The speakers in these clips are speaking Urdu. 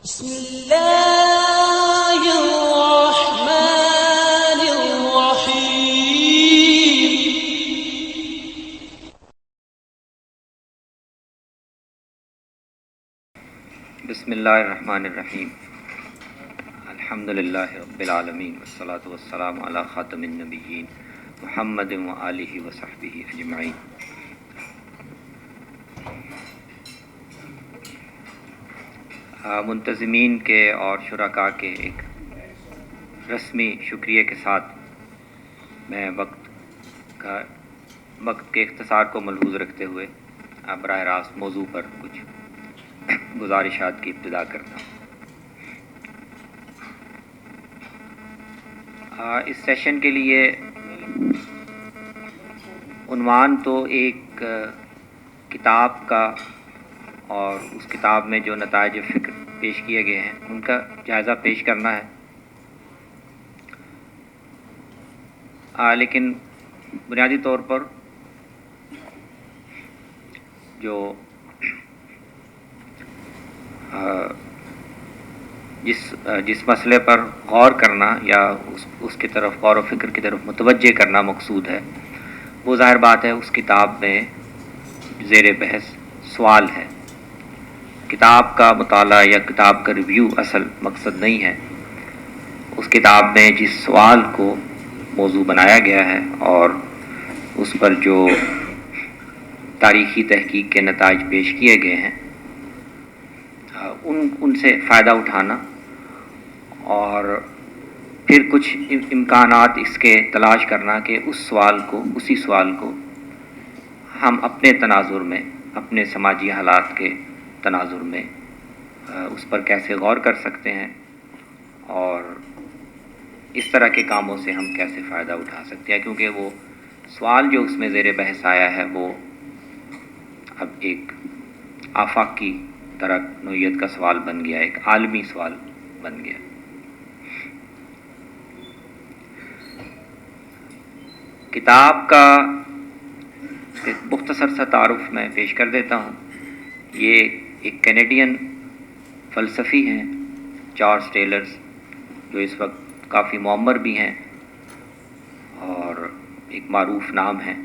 بسم الله الرحمن الرحيم. بسم اللہ الرحمن الرحیم. الحمد للہ رب العالمین والصلاة والسلام علی خاتم النبیین محمد وآلہ وصحبہ اجمعین. منتظمین کے اور شرکاء کے ایک رسمی شکریہ کے ساتھ میں وقت کے اختصار کو ملحوظ رکھتے ہوئے براہ راست موضوع پر کچھ گزارشات کی ابتدا کرتا ہوں. اس سیشن کے لیے عنوان تو ایک کتاب کا اور اس کتاب میں جو نتائج فکر پیش کیے گئے ہیں ان کا جائزہ پیش کرنا ہے، لیکن بنیادی طور پر جو جس مسئلے پر غور کرنا یا اس کی طرف غور و فکر کی طرف متوجہ کرنا مقصود ہے، وہ ظاہر بات ہے اس کتاب میں زیر بحث سوال ہے. کتاب کا مطالعہ یا کتاب کا ریویو اصل مقصد نہیں ہے. اس کتاب میں جس سوال کو موضوع بنایا گیا ہے اور اس پر جو تاریخی تحقیق کے نتائج پیش کیے گئے ہیں ان سے فائدہ اٹھانا اور پھر کچھ امکانات اس کے تلاش کرنا کہ اسی سوال کو ہم اپنے تناظر میں، اپنے سماجی حالات کے تناظر میں اس پر کیسے غور کر سکتے ہیں اور اس طرح کے کاموں سے ہم کیسے فائدہ اٹھا سکتے ہیں، کیونکہ وہ سوال جو اس میں زیر بحث آیا ہے وہ اب ایک آفاقی طرح نوعیت کا سوال بن گیا، ایک عالمی سوال بن گیا. کتاب کا ایک مختصر سا تعارف میں پیش کر دیتا ہوں. یہ ایک کینیڈین فلسفی ہیں چارلس ٹیلرز، جو اس وقت کافی معمر بھی ہیں اور ایک معروف نام ہے.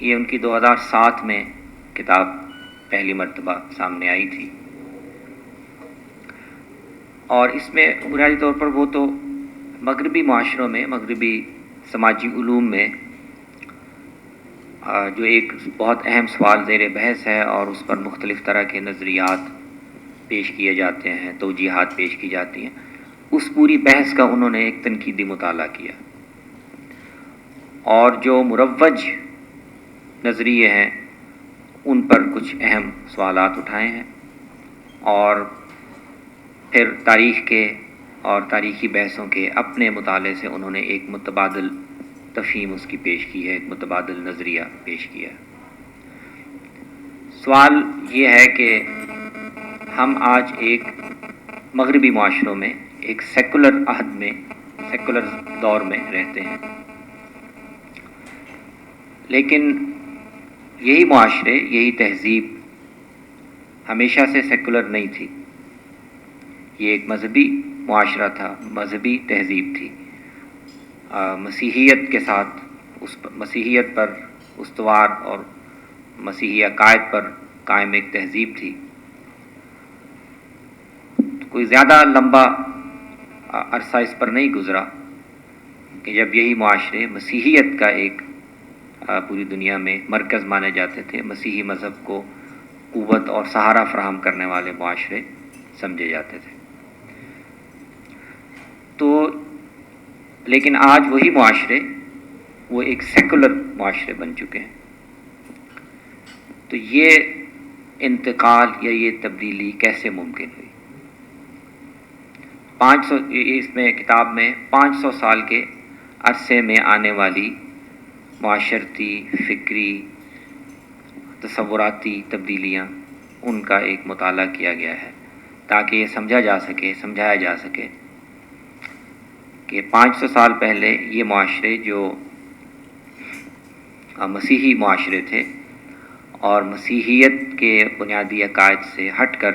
یہ ان کی 2007 میں کتاب پہلی مرتبہ سامنے آئی تھی اور اس میں بنیادی طور پر وہ تو مغربی معاشروں میں، مغربی سماجی علوم میں جو ایک بہت اہم سوال زیر بحث ہے اور اس پر مختلف طرح کے نظریات پیش کیے جاتے ہیں، توجیہات پیش کی جاتی ہیں، اس پوری بحث کا انہوں نے ایک تنقیدی مطالعہ کیا اور جو مروج نظریے ہیں ان پر کچھ اہم سوالات اٹھائے ہیں اور پھر تاریخ کے اور تاریخی بحثوں کے اپنے مطالعے سے انہوں نے ایک متبادل تفہیم اس کی پیش کی ہے، ایک متبادل نظریہ پیش کیا. سوال یہ ہے کہ ہم آج ایک مغربی معاشروں میں ایک سیکولر عہد میں، سیکولر دور میں رہتے ہیں، لیکن یہی معاشرے، یہی تہذیب ہمیشہ سے سیکولر نہیں تھی. یہ ایک مذہبی معاشرہ تھا، مذہبی تہذیب تھی. مسیحیت کے ساتھ مسیحیت پر استوار اور مسیحی عقائد پر قائم ایک تہذیب تھی. کوئی زیادہ لمبا عرصہ اس پر نہیں گزرا کہ جب یہی معاشرے مسیحیت کا ایک پوری دنیا میں مرکز مانے جاتے تھے، مسیحی مذہب کو قوت اور سہارا فراہم کرنے والے معاشرے سمجھے جاتے تھے. تو لیکن آج وہی معاشرے وہ ایک سیکولر معاشرے بن چکے ہیں. تو یہ انتقال یا یہ تبدیلی کیسے ممکن ہوئی؟ 500 اس میں کتاب میں 500 سال کے عرصے میں آنے والی معاشرتی، فکری، تصوراتی تبدیلیاں، ان کا ایک مطالعہ کیا گیا ہے تاکہ یہ سمجھایا جا سکے کہ 500 سال پہلے یہ معاشرے جو مسیحی معاشرے تھے اور مسیحیت کے بنیادی عقائد سے ہٹ کر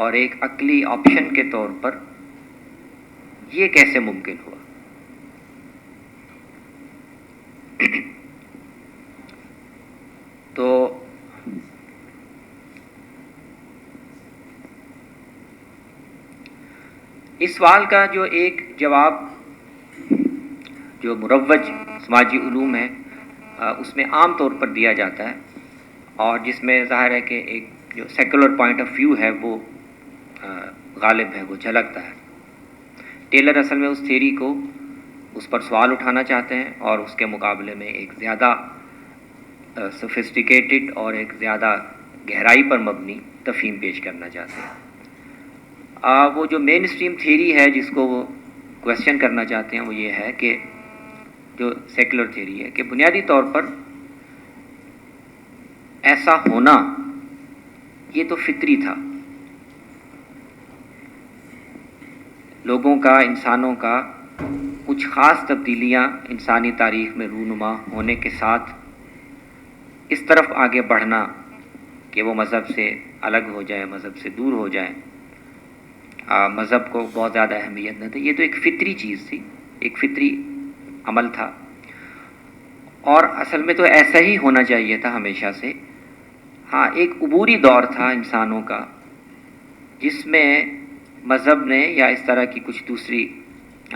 اور ایک عقلی آپشن کے طور پر یہ کیسے ممکن ہوا؟ تو اس سوال کا جو ایک جواب جو مروج سماجی علوم ہے اس میں عام طور پر دیا جاتا ہے، اور جس میں ظاہر ہے کہ ایک جو سیکولر پوائنٹ آف ویو ہے وہ غالب ہے، وہ جھلکتا ہے۔ ٹیلر اصل میں اس تھیوری کو اس پر سوال اٹھانا چاہتے ہیں اور اس کے مقابلے میں ایک زیادہ سوفسٹیکیٹڈ اور ایک زیادہ گہرائی پر مبنی تفہیم پیش کرنا چاہتے ہیں۔ وہ جو مین اسٹریم تھیوری ہے جس کو وہ کویسچن کرنا چاہتے ہیں وہ یہ ہے کہ جو سیکولر تھیوری ہے کہ بنیادی طور پر ایسا ہونا یہ تو فطری تھا، لوگوں کا، انسانوں کا کچھ خاص تبدیلیاں انسانی تاریخ میں رونما ہونے کے ساتھ اس طرف آگے بڑھنا کہ وہ مذہب سے الگ ہو جائے، مذہب سے دور ہو جائیں، مذہب کو بہت زیادہ اہمیت نہ دے، یہ تو ایک فطری چیز تھی، ایک فطری عمل تھا، اور اصل میں تو ایسا ہی ہونا چاہیے تھا ہمیشہ سے۔ ہاں، ایک عبوری دور تھا انسانوں کا جس میں مذہب نے یا اس طرح کی کچھ دوسری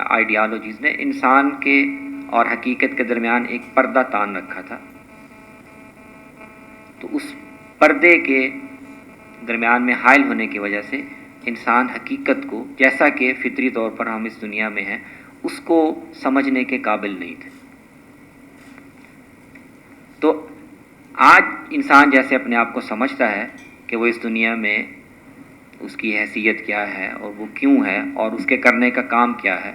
آئیڈیالوجیز نے انسان کے اور حقیقت کے درمیان ایک پردہ تان رکھا تھا، تو اس پردے کے درمیان میں حائل ہونے کی وجہ سے انسان حقیقت کو، جیسا کہ فطری طور پر ہم اس دنیا میں ہیں، اس کو سمجھنے کے قابل نہیں تھے۔ تو آج انسان جیسے اپنے آپ کو سمجھتا ہے کہ وہ اس دنیا میں اس کی حیثیت کیا ہے اور وہ کیوں ہے اور اس کے کرنے کا کام کیا ہے،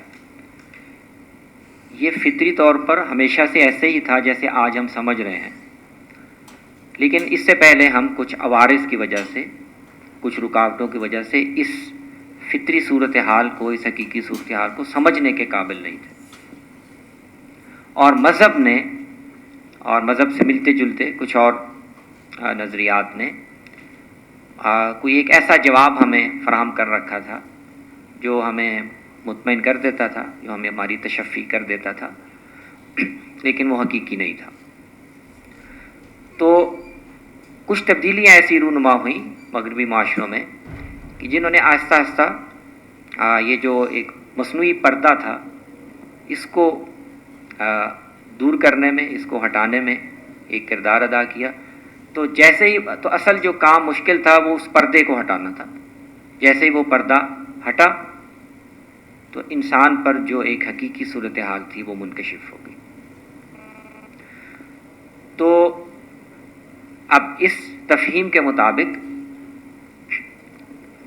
یہ فطری طور پر ہمیشہ سے ایسے ہی تھا جیسے آج ہم سمجھ رہے ہیں، لیکن اس سے پہلے ہم کچھ عوارض کی وجہ سے، کچھ رکاوٹوں کی وجہ سے اس فطری صورتحال کو، اس حقیقی صورتحال کو سمجھنے کے قابل نہیں تھے، اور مذہب نے اور مذہب سے ملتے جلتے کچھ اور نظریات نے کوئی ایک ایسا جواب ہمیں فراہم کر رکھا تھا جو ہمیں مطمئن کر دیتا تھا، جو ہمیں ہماری تشفی کر دیتا تھا، لیکن وہ حقیقی نہیں تھا۔ تو کچھ تبدیلیاں ایسی رونما ہوئیں مغربی معاشروں میں کہ جنہوں نے آہستہ آہستہ یہ جو ایک مصنوعی پردہ تھا اس کو دور کرنے میں، اس کو ہٹانے میں ایک کردار ادا کیا۔ تو جیسے ہی تو اصل جو کام مشکل تھا وہ اس پردے کو ہٹانا تھا، جیسے ہی وہ پردہ ہٹا تو انسان پر جو ایک حقیقی صورتحال تھی وہ منکشف ہو گئی۔ تو اب اس تفہیم کے مطابق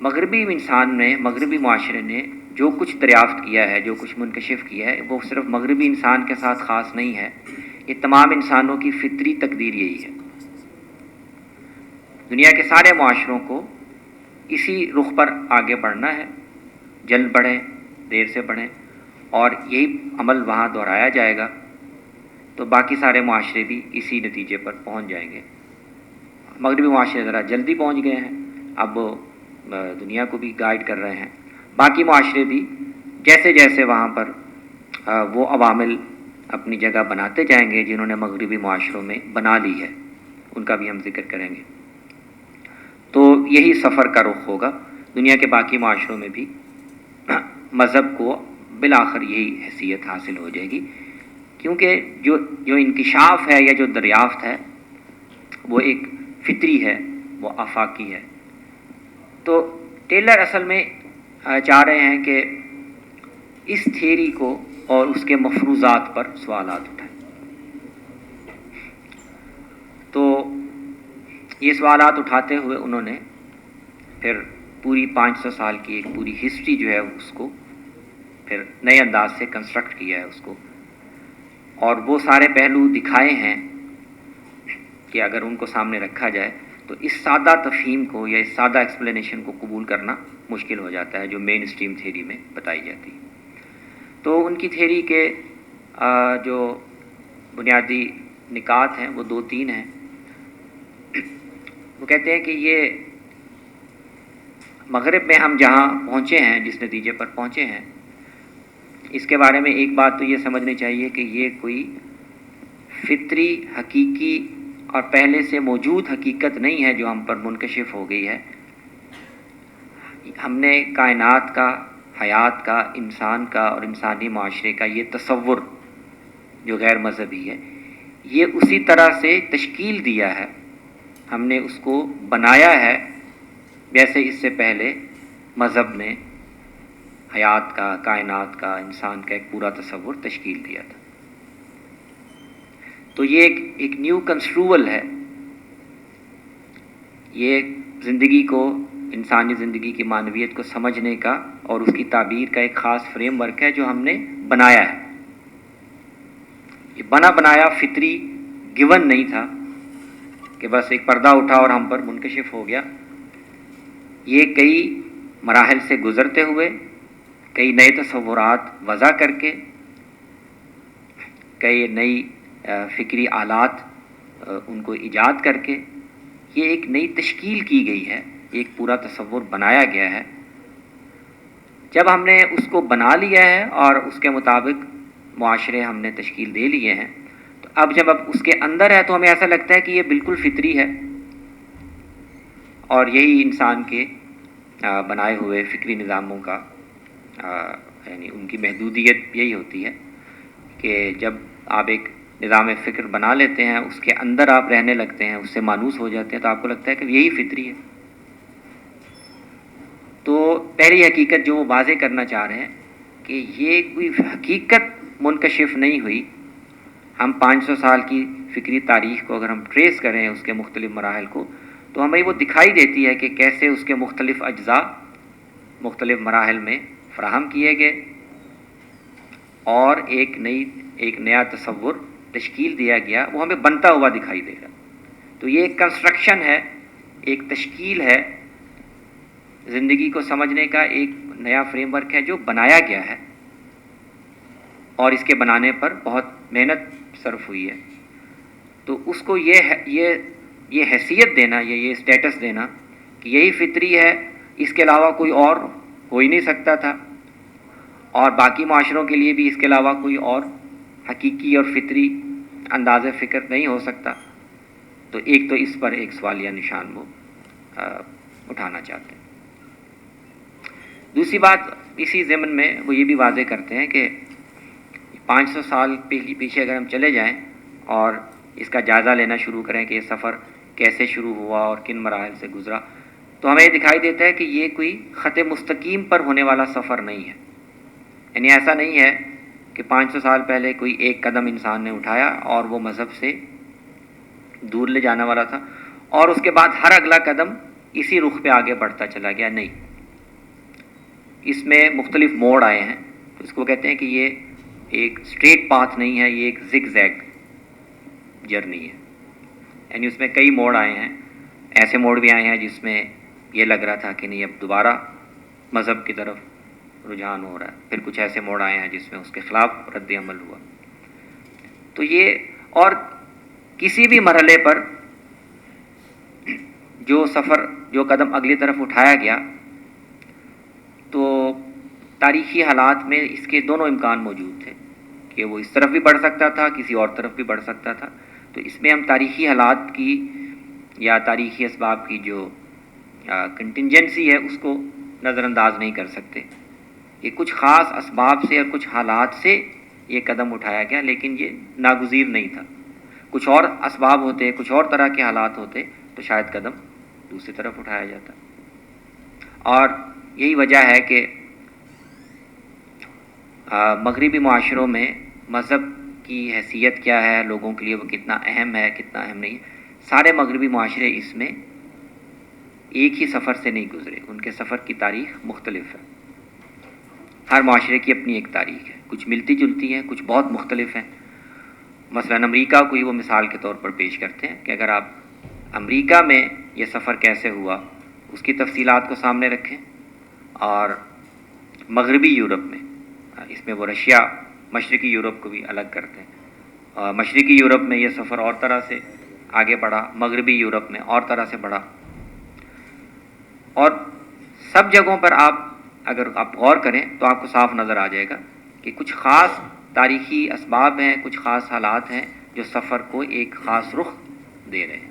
مغربی انسان نے، مغربی معاشرے نے جو کچھ دریافت کیا ہے، جو کچھ منکشف کیا ہے، وہ صرف مغربی انسان کے ساتھ خاص نہیں ہے، یہ تمام انسانوں کی فطری تقدیر یہی ہے۔ دنیا کے سارے معاشروں کو اسی رخ پر آگے بڑھنا ہے، جلد بڑھیں، دیر سے بڑھیں، اور یہی عمل وہاں دہرایا جائے گا تو باقی سارے معاشرے بھی اسی نتیجے پر پہنچ جائیں گے۔ مغربی معاشرے ذرا جلدی پہنچ گئے ہیں، اب وہ دنیا کو بھی گائیڈ کر رہے ہیں، باقی معاشرے بھی جیسے جیسے وہاں پر وہ عوامل اپنی جگہ بناتے جائیں گے جنہوں نے مغربی معاشروں میں بنا لی ہے، ان کا بھی ہم ذکر کریں گے۔ تو یہی سفر کا رخ ہوگا، دنیا کے باقی معاشروں میں بھی مذہب کو بالآخر یہی حیثیت حاصل ہو جائے گی، کیونکہ جو انکشاف ہے یا جو دریافت ہے وہ ایک فطری ہے، وہ آفاقی ہے۔ تو ٹیلر اصل میں چاہ رہے ہیں کہ اس تھیوری کو اور اس کے مفروضات پر سوالات اٹھائیں۔ تو یہ سوالات اٹھاتے ہوئے انہوں نے پھر پوری 500 سال کی ایک پوری ہسٹری جو ہے اس کو پھر نئے انداز سے کنسٹرکٹ کیا ہے اس کو، اور وہ سارے پہلو دکھائے ہیں کہ اگر ان کو سامنے رکھا جائے تو اس سادہ تفہیم کو یا اس سادہ ایکسپلینیشن کو قبول کرنا مشکل ہو جاتا ہے جو مین اسٹریم تھیوری میں بتائی جاتی ہے۔ تو ان کی تھیوری کے جو بنیادی نکات ہیں وہ 2-3 ہیں۔ وہ کہتے ہیں کہ یہ مغرب میں ہم جہاں پہنچے ہیں، جس نتیجے پر پہنچے ہیں، اس کے بارے میں ایک بات تو یہ سمجھنی چاہیے کہ یہ کوئی فطری، حقیقی اور پہلے سے موجود حقیقت نہیں ہے جو ہم پر منکشف ہو گئی ہے۔ ہم نے کائنات کا، حیات کا، انسان کا اور انسانی معاشرے کا یہ تصور جو غیر مذہبی ہے، یہ اسی طرح سے تشکیل دیا ہے، ہم نے اس کو بنایا ہے جیسے اس سے پہلے مذہب نے حیات کا، کائنات کا، انسان کا ایک پورا تصور تشکیل دیا تھا۔ تو یہ ایک نیو کنسٹروول ہے، یہ زندگی کو، انسانی زندگی کی معنویت کو سمجھنے کا اور اس کی تعبیر کا ایک خاص فریم ورک ہے جو ہم نے بنایا ہے۔ یہ بنا بنایا فطری گیون نہیں تھا کہ بس ایک پردہ اٹھا اور ہم پر منکشف ہو گیا۔ یہ کئی مراحل سے گزرتے ہوئے، کئی نئے تصورات وضع کر کے، کئی نئی فکری آلات ان کو ایجاد کر کے یہ ایک نئی تشکیل کی گئی ہے، ایک پورا تصور بنایا گیا ہے۔ جب ہم نے اس کو بنا لیا ہے اور اس کے مطابق معاشرے ہم نے تشکیل دے لیے ہیں، تو اب جب اس کے اندر ہے تو ہمیں ایسا لگتا ہے کہ یہ بالکل فطری ہے، اور یہی انسان کے بنائے ہوئے فکری نظاموں کا یعنی ان کی محدودیت یہی ہوتی ہے کہ جب آپ ایک نظام فکر بنا لیتے ہیں، اس کے اندر آپ رہنے لگتے ہیں، اس سے مانوس ہو جاتے ہیں، تو آپ کو لگتا ہے کہ یہی فطری ہے۔ تو پہلی حقیقت جو وہ واضح کرنا چاہ رہے ہیں کہ یہ کوئی حقیقت منکشف نہیں ہوئی۔ ہم 500 سال کی فکری تاریخ کو اگر ہم ٹریس کریں، اس کے مختلف مراحل کو، تو ہمیں وہ دکھائی دیتی ہے کہ کیسے اس کے مختلف اجزاء مختلف مراحل میں فراہم کیے گئے اور ایک نیا تصور تشکیل دیا گیا، وہ ہمیں بنتا ہوا دکھائی دے گا۔ تو یہ ایک کنسٹرکشن ہے، ایک تشکیل ہے، زندگی کو سمجھنے کا ایک نیا فریم ورک ہے جو بنایا گیا ہے، اور اس کے بنانے پر بہت محنت صرف ہوئی ہے۔ تو اس کو یہ حیثیت دینا، یہ اسٹیٹس دینا کہ یہی فطری ہے، اس کے علاوہ کوئی اور ہو ہی نہیں سکتا تھا، اور باقی معاشروں کے لیے بھی اس کے علاوہ کوئی اور حقیقی اور فطری انداز فکر نہیں ہو سکتا، تو ایک تو اس پر ایک سوالیہ نشان وہ اٹھانا چاہتے ہیں۔ دوسری بات اسی ضمن میں وہ یہ بھی واضح کرتے ہیں کہ 500 سال پیچھے اگر ہم چلے جائیں اور اس کا جائزہ لینا شروع کریں کہ یہ سفر کیسے شروع ہوا اور کن مراحل سے گزرا، تو ہمیں یہ دکھائی دیتا ہے کہ یہ کوئی خط مستقیم پر ہونے والا سفر نہیں ہے۔ یعنی ایسا نہیں ہے کہ 500 سال پہلے کوئی ایک قدم انسان نے اٹھایا اور وہ مذہب سے دور لے جانے والا تھا، اور اس کے بعد ہر اگلا قدم اسی رخ پہ آگے بڑھتا چلا گیا۔ نہیں، اس میں مختلف موڑ آئے ہیں، تو اس کو کہتے ہیں کہ یہ ایک اسٹریٹ پاتھ نہیں ہے، یہ ایک زگ زیگ جرنی ہے۔ یعنی اس میں کئی موڑ آئے ہیں، ایسے موڑ بھی آئے ہیں جس میں یہ لگ رہا تھا کہ نہیں، اب دوبارہ مذہب کی طرف رجحان ہو رہا ہے، پھر کچھ ایسے موڑ آئے ہیں جس میں اس کے خلاف رد عمل ہوا۔ تو یہ، اور کسی بھی مرحلے پر جو قدم اگلی طرف اٹھایا گیا، تو تاریخی حالات میں اس کے دونوں امکان موجود تھے کہ وہ اس طرف بھی بڑھ سکتا تھا، کسی اور طرف بھی بڑھ سکتا تھا۔ تو اس میں ہم تاریخی حالات کی یا تاریخی اسباب کی جو کنٹینجنسی ہے اس کو نظر انداز نہیں کر سکتے۔ یہ کچھ خاص اسباب سے اور کچھ حالات سے یہ قدم اٹھایا گیا، لیکن یہ ناگزیر نہیں تھا۔ کچھ اور اسباب ہوتے، کچھ اور طرح کے حالات ہوتے تو شاید قدم دوسری طرف اٹھایا جاتا۔ اور یہی وجہ ہے کہ مغربی معاشروں میں مذہب کی حیثیت کیا ہے، لوگوں کے لیے وہ کتنا اہم ہے، کتنا اہم نہیں ہے۔ سارے مغربی معاشرے اس میں ایک ہی سفر سے نہیں گزرے، ان کے سفر کی تاریخ مختلف ہے۔ ہر معاشرے کی اپنی ایک تاریخ ہے، کچھ ملتی جلتی ہیں، کچھ بہت مختلف ہیں۔ مثلاً امریکہ کو ہی وہ مثال کے طور پر پیش کرتے ہیں کہ اگر آپ امریکہ میں یہ سفر کیسے ہوا اس کی تفصیلات کو سامنے رکھیں، اور مغربی یورپ میں، اس میں وہ رشیا مشرقی یورپ کو بھی الگ کرتے ہیں، مشرقی یورپ میں یہ سفر اور طرح سے آگے بڑھا، مغربی یورپ میں اور طرح سے بڑھا، اور سب جگہوں پر اگر آپ غور کریں تو آپ کو صاف نظر آ جائے گا کہ کچھ خاص تاریخی اسباب ہیں، کچھ خاص حالات ہیں جو سفر کو ایک خاص رخ دے رہے ہیں۔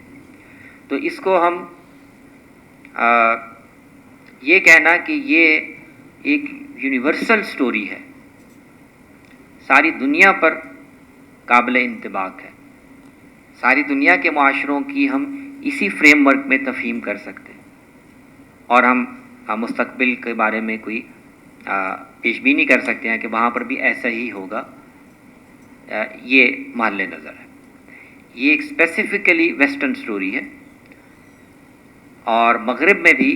تو اس کو ہم یہ کہنا کہ یہ ایک یونیورسل سٹوری ہے، ساری دنیا پر قابل انطباق ہے، ساری دنیا کے معاشروں کی ہم اسی فریم ورک میں تفہیم کر سکتے ہیں، اور ہم مستقبل کے بارے میں کوئی پیش بینی کر سکتے ہیں کہ وہاں پر بھی ایسا ہی ہوگا۔ یہ محل نظر ہے، یہ ایک اسپیسیفکلی ویسٹرن سٹوری ہے، اور مغرب میں بھی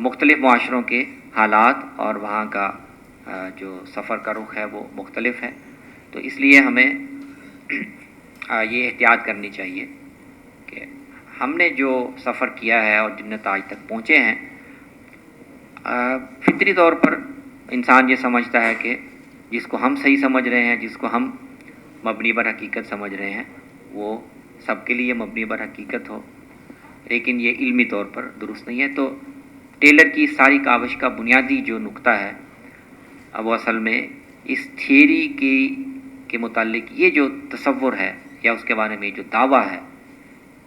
مختلف معاشروں کے حالات اور وہاں کا جو سفر کا رخ ہے وہ مختلف ہے۔ تو اس لیے ہمیں یہ احتیاط کرنی چاہیے کہ ہم نے جو سفر کیا ہے اور جنت آج تک پہنچے ہیں، فطری طور پر انسان یہ سمجھتا ہے کہ جس کو ہم صحیح سمجھ رہے ہیں، جس کو ہم مبنی بر حقیقت سمجھ رہے ہیں، وہ سب کے لیے مبنی بر حقیقت ہو، لیکن یہ علمی طور پر درست نہیں ہے۔ تو ٹیلر کی ساری کاوش کا بنیادی جو نقطہ ہے وہ اصل میں اس تھیوری کے متعلق یہ جو تصور ہے یا اس کے بارے میں جو دعویٰ ہے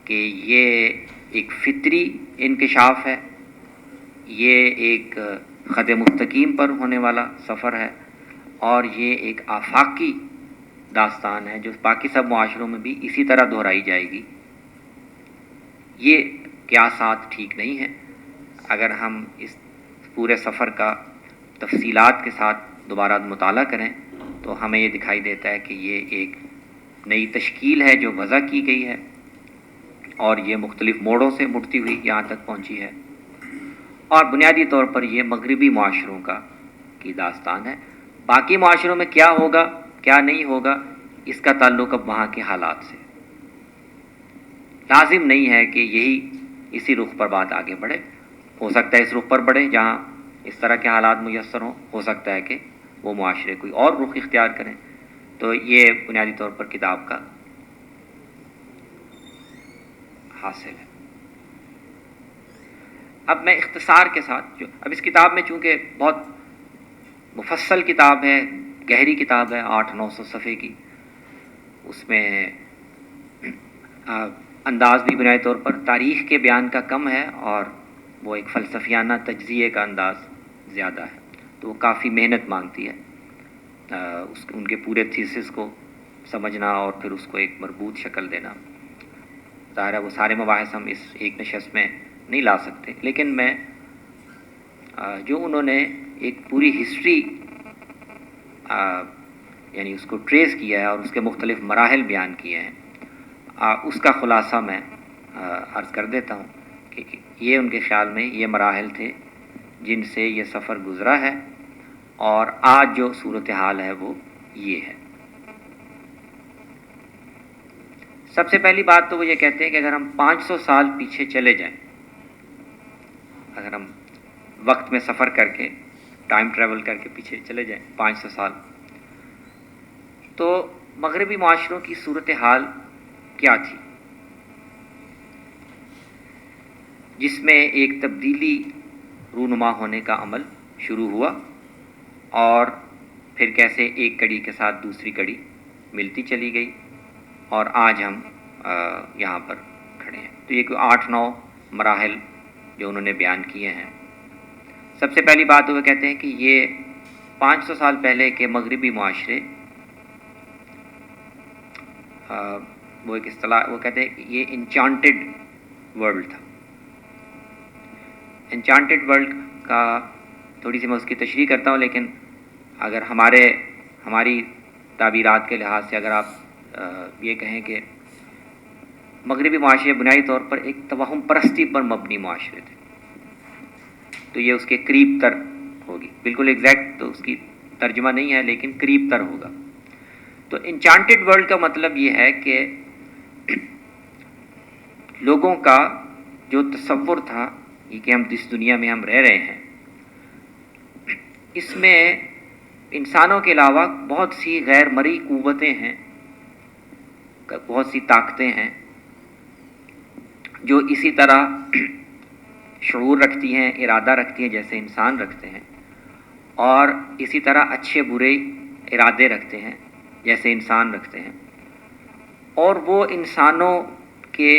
کہ یہ ایک فطری انکشاف ہے، یہ ایک خط مستقیم پر ہونے والا سفر ہے، اور یہ ایک آفاقی داستان ہے جو باقی سب معاشروں میں بھی اسی طرح دہرائی جائے گی، یہ قیاسات ٹھیک نہیں ہیں۔ اگر ہم اس پورے سفر کا تفصیلات کے ساتھ دوبارہ مطالعہ کریں تو ہمیں یہ دکھائی دیتا ہے کہ یہ ایک نئی تشکیل ہے جو وضع کی گئی ہے، اور یہ مختلف موڑوں سے مڑتی ہوئی یہاں تک پہنچی ہے، اور بنیادی طور پر یہ مغربی معاشروں کی داستان ہے۔ باقی معاشروں میں کیا ہوگا کیا نہیں ہوگا اس کا تعلق اب وہاں کے حالات سے، لازم نہیں ہے کہ اسی رخ پر بات آگے بڑھے۔ ہو سکتا ہے اس رخ پر بڑھے جہاں اس طرح کے حالات میسر ہوں، ہو سکتا ہے کہ وہ معاشرے کوئی اور رخ اختیار کریں۔ تو یہ بنیادی طور پر کتاب کا حاصل ہے۔ اب میں اختصار کے ساتھ اب اس کتاب میں چونکہ بہت مفصل کتاب ہے، گہری کتاب ہے، 800-900 صفحے کی، اس میں انداز بھی بنیادی طور پر تاریخ کے بیان کا کم ہے، اور وہ ایک فلسفیانہ تجزیے کا انداز زیادہ ہے، تو وہ کافی محنت مانگتی ہے ان کے پورے تھیسس کو سمجھنا اور پھر اس کو ایک مربوط شکل دینا۔ ظاہر ہے وہ سارے مباحث ہم اس ایک نشست میں نہیں لا سکتے، لیکن میں جو انہوں نے ایک پوری ہسٹری یعنی اس کو ٹریس کیا ہے اور اس کے مختلف مراحل بیان کیے ہیں، اس کا خلاصہ میں عرض کر دیتا ہوں کہ یہ ان کے خیال میں یہ مراحل تھے جن سے یہ سفر گزرا ہے، اور آج جو صورتحال ہے وہ یہ ہے۔ سب سے پہلی بات تو وہ یہ کہتے ہیں کہ اگر ہم 500 سال پیچھے چلے جائیں، اگر ہم وقت میں سفر کر کے ٹائم ٹریول کر کے پیچھے چلے جائیں 500 سال، تو مغربی معاشروں کی صورتحال کیا تھی، جس میں ایک تبدیلی رونما ہونے کا عمل شروع ہوا، اور پھر کیسے ایک کڑی کے ساتھ دوسری کڑی ملتی چلی گئی، اور آج ہم یہاں پر کھڑے ہیں۔ تو یہ کوئی 8-9 مراحل جو انہوں نے بیان کیے ہیں۔ سب سے پہلی بات وہ کہتے ہیں کہ یہ 500 سال پہلے کے مغربی معاشرے، وہ ایک اصطلاح وہ کہتے ہیں کہ یہ انچانٹڈ ورلڈ تھا۔ انچانٹڈ ورلڈ کا تھوڑی سی میں اس کی تشریح کرتا ہوں، لیکن اگر ہماری تعبیرات کے لحاظ سے اگر آپ یہ کہیں کہ مغربی معاشرے بنیادی طور پر ایک توہم پرستی پر مبنی معاشرے تھے، تو یہ اس کے قریب تر ہوگی۔ بالکل ایگزیکٹ تو اس کی ترجمہ نہیں ہے، لیکن قریب تر ہوگا۔ تو انچانٹڈ ورلڈ کا مطلب یہ ہے کہ لوگوں کا جو تصور تھا یہ کہ ہم جس دنیا میں ہم رہ رہے ہیں، اس میں انسانوں کے علاوہ بہت سی غیر مرئی قوتیں ہیں، بہت سی طاقتیں ہیں جو اسی طرح شعور رکھتی ہیں، ارادہ رکھتی ہیں جیسے انسان رکھتے ہیں، اور اسی طرح اچھے برے ارادے رکھتے ہیں جیسے انسان رکھتے ہیں، اور وہ انسانوں کے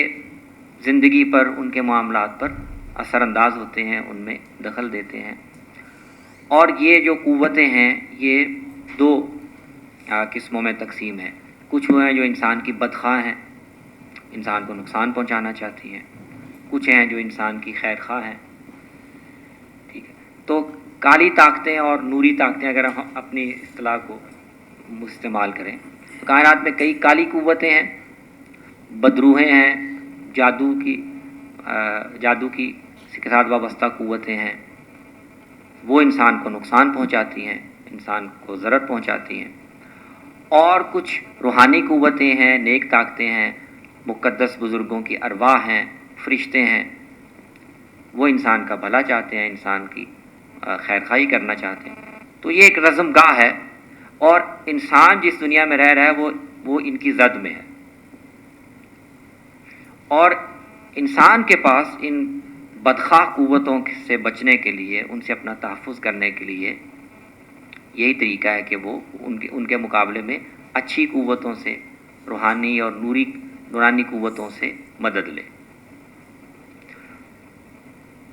زندگی پر، ان کے معاملات پر اثر انداز ہوتے ہیں، ان میں دخل دیتے ہیں۔ اور یہ جو قوتیں ہیں یہ دو قسموں میں تقسیم ہیں۔ کچھ وہ ہیں جو انسان کی بدخواہ ہیں، انسان کو نقصان پہنچانا چاہتی ہیں، کچھ ہیں جو انسان کی خیر خواہ ہیں، ٹھیک ہے۔ تو کالی طاقتیں اور نوری طاقتیں اگر ہم اپنی اصطلاح کو استعمال کریں تو کائنات میں کئی کالی قوتیں ہیں، بدروحیں ہیں، جادو کی کے ساتھ وابستہ قوتیں ہیں، وہ انسان کو نقصان پہنچاتی ہیں، انسان کو ضرر پہنچاتی ہیں۔ اور کچھ روحانی قوتیں ہیں، نیک طاقتیں ہیں، مقدس بزرگوں کی ارواح ہیں، فرشتے ہیں، وہ انسان کا بھلا چاہتے ہیں، انسان کی خیر خواہی کرنا چاہتے ہیں۔ تو یہ ایک رزم گاہ ہے، اور انسان جس دنیا میں رہ رہا ہے وہ ان کی زد میں ہے، اور انسان کے پاس ان بدخواہ قوتوں سے بچنے کے لیے، ان سے اپنا تحفظ کرنے کے لیے یہی طریقہ ہے کہ وہ ان کے مقابلے میں اچھی قوتوں سے، روحانی اور نورانی قوتوں سے مدد لے۔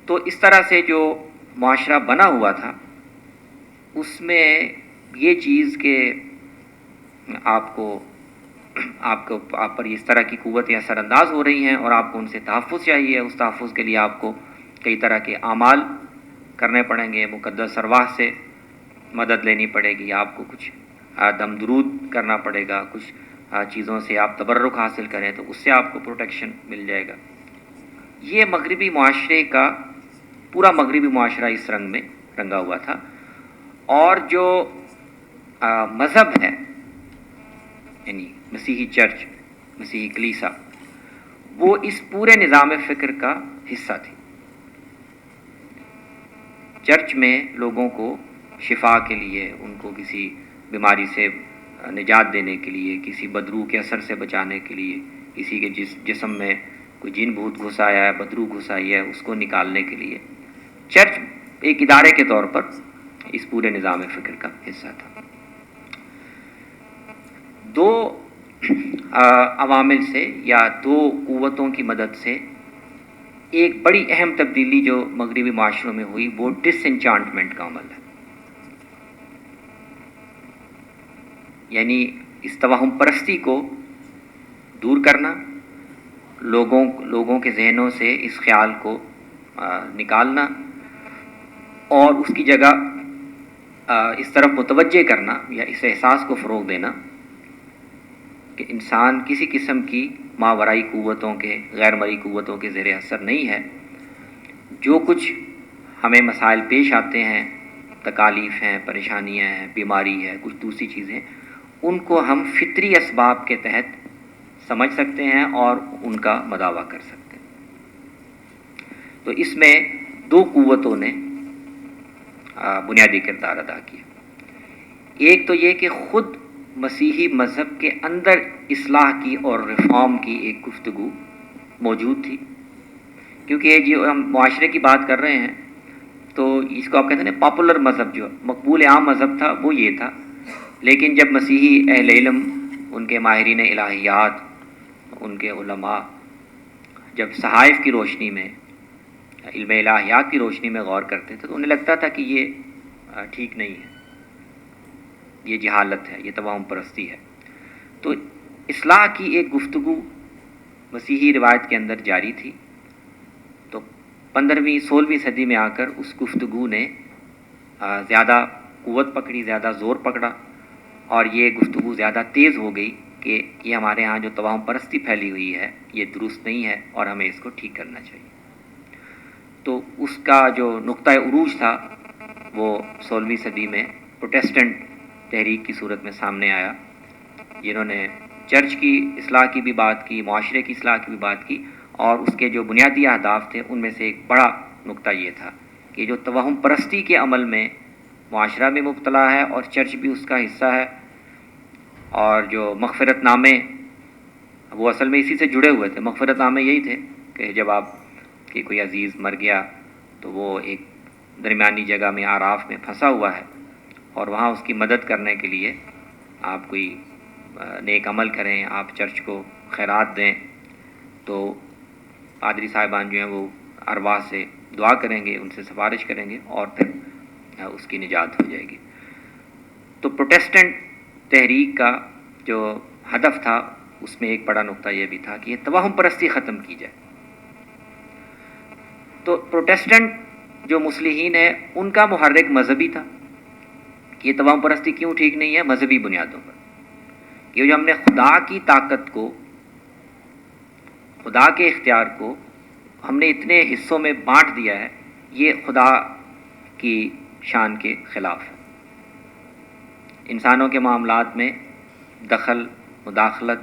تو اس طرح سے جو معاشرہ بنا ہوا تھا اس میں یہ چیز کہ آپ پر اس طرح کی قوتیں اثر انداز ہو رہی ہیں اور آپ کو ان سے تحفظ چاہیے، اس تحفظ کے لیے آپ کو کئی طرح کے اعمال کرنے پڑیں گے، مقدس ارواح سے مدد لینی پڑے گی، آپ کو کچھ دم درود کرنا پڑے گا، کچھ چیزوں سے آپ تبرک حاصل کریں تو اس سے آپ کو پروٹیکشن مل جائے گا۔ یہ مغربی معاشرے کا پورا مغربی معاشرہ اس رنگ میں رنگا ہوا تھا، اور جو مذہب ہے یعنی مسیحی چرچ، مسیحی کلیسا، وہ اس پورے نظام فکر کا حصہ تھی۔ چرچ میں لوگوں کو شفا کے لیے، ان کو کسی بیماری سے نجات دینے کے لیے، کسی بدروح کے اثر سے بچانے کے لیے، کسی کے جسم میں کوئی جن بھوت گھس آیا ہے، بدروح گھس آئی ہے، اس کو نکالنے کے لیے چرچ ایک ادارے کے طور پر اس پورے نظام فکر کا حصہ تھا۔ دو عوامل سے یا دو قوتوں کی مدد سے ایک بڑی اہم تبدیلی جو مغربی معاشروں میں ہوئی وہ ڈس انچانٹمنٹ کا عمل ہے، یعنی اس توہم پرستی کو دور کرنا، لوگوں کے ذہنوں سے اس خیال کو نکالنا اور اس کی جگہ اس طرف متوجہ کرنا یا اس احساس کو فروغ دینا کہ انسان کسی قسم کی ماورائی قوتوں کے، غیر مرئی قوتوں کے زیر اثر نہیں ہے۔ جو کچھ ہمیں مسائل پیش آتے ہیں، تکالیف ہیں، پریشانیاں ہیں، بیماری ہے، کچھ دوسری چیزیں، ان کو ہم فطری اسباب کے تحت سمجھ سکتے ہیں اور ان کا مداوع کر سکتے ہیں۔ تو اس میں دو قوتوں نے بنیادی کردار ادا کیا۔ ایک تو یہ کہ خود مسیحی مذہب کے اندر اصلاح کی اور ریفارم کی ایک گفتگو موجود تھی، کیونکہ یہ جو ہم معاشرے کی بات کر رہے ہیں تو اس کو آپ کہتے ہیں نا پاپولر مذہب، جو مقبول عام مذہب تھا وہ یہ تھا، لیکن جب مسیحی اہل علم، ان کے ماہرین الہیات، ان کے علماء جب صحائف کی روشنی میں، علم الہیات کی روشنی میں غور کرتے تھے تو انہیں لگتا تھا کہ یہ ٹھیک نہیں ہے، یہ جہالت ہے، یہ توہم پرستی ہے۔ تو اصلاح کی ایک گفتگو مسیحی روایت کے اندر جاری تھی، تو 15ویں 16ویں صدی میں آ کر اس گفتگو نے زیادہ قوت پکڑی، زیادہ زور پکڑا، اور یہ گفتگو زیادہ تیز ہو گئی کہ یہ ہمارے ہاں جو توہم پرستی پھیلی ہوئی ہے یہ درست نہیں ہے اور ہمیں اس کو ٹھیک کرنا چاہیے۔ تو اس کا جو نقطہ عروج تھا وہ 16ویں صدی میں پروٹیسٹنٹ تحریک کی صورت میں سامنے آیا، جنہوں نے چرچ کی اصلاح کی بھی بات کی، معاشرے کی اصلاح کی بھی بات کی، اور اس کے جو بنیادی اہداف تھے ان میں سے ایک بڑا نقطہ یہ تھا کہ جو توہم پرستی کے عمل میں معاشرہ میں مبتلا ہے اور چرچ بھی اس کا حصہ ہے، اور جو مغفرت نامے وہ اصل میں اسی سے جڑے ہوئے تھے۔ مغفرت نامے یہی تھے کہ جب آپ کہ کوئی عزیز مر گیا تو وہ ایک درمیانی جگہ میں آراف میں پھنسا ہوا ہے، اور وہاں اس کی مدد کرنے کے لیے آپ کوئی نیک عمل کریں، آپ چرچ کو خیرات دیں، تو پادری صاحبان جو ہیں وہ ارواح سے دعا کریں گے، ان سے سفارش کریں گے، اور پھر اس کی نجات ہو جائے گی۔ تو پروٹیسٹنٹ تحریک کا جو ہدف تھا اس میں ایک بڑا نقطہ یہ بھی تھا کہ یہ توہم پرستی ختم کی جائے۔ تو پروٹیسٹنٹ جو مصلحین ہیں ان کا محرک مذہبی تھا کہ یہ توہم پرستی کیوں ٹھیک نہیں ہے، مذہبی بنیادوں پر، کہ جو ہم نے خدا کی طاقت کو، خدا کے اختیار کو ہم نے اتنے حصوں میں بانٹ دیا ہے، یہ خدا کی شان کے خلاف ہے۔ انسانوں کے معاملات میں دخل مداخلت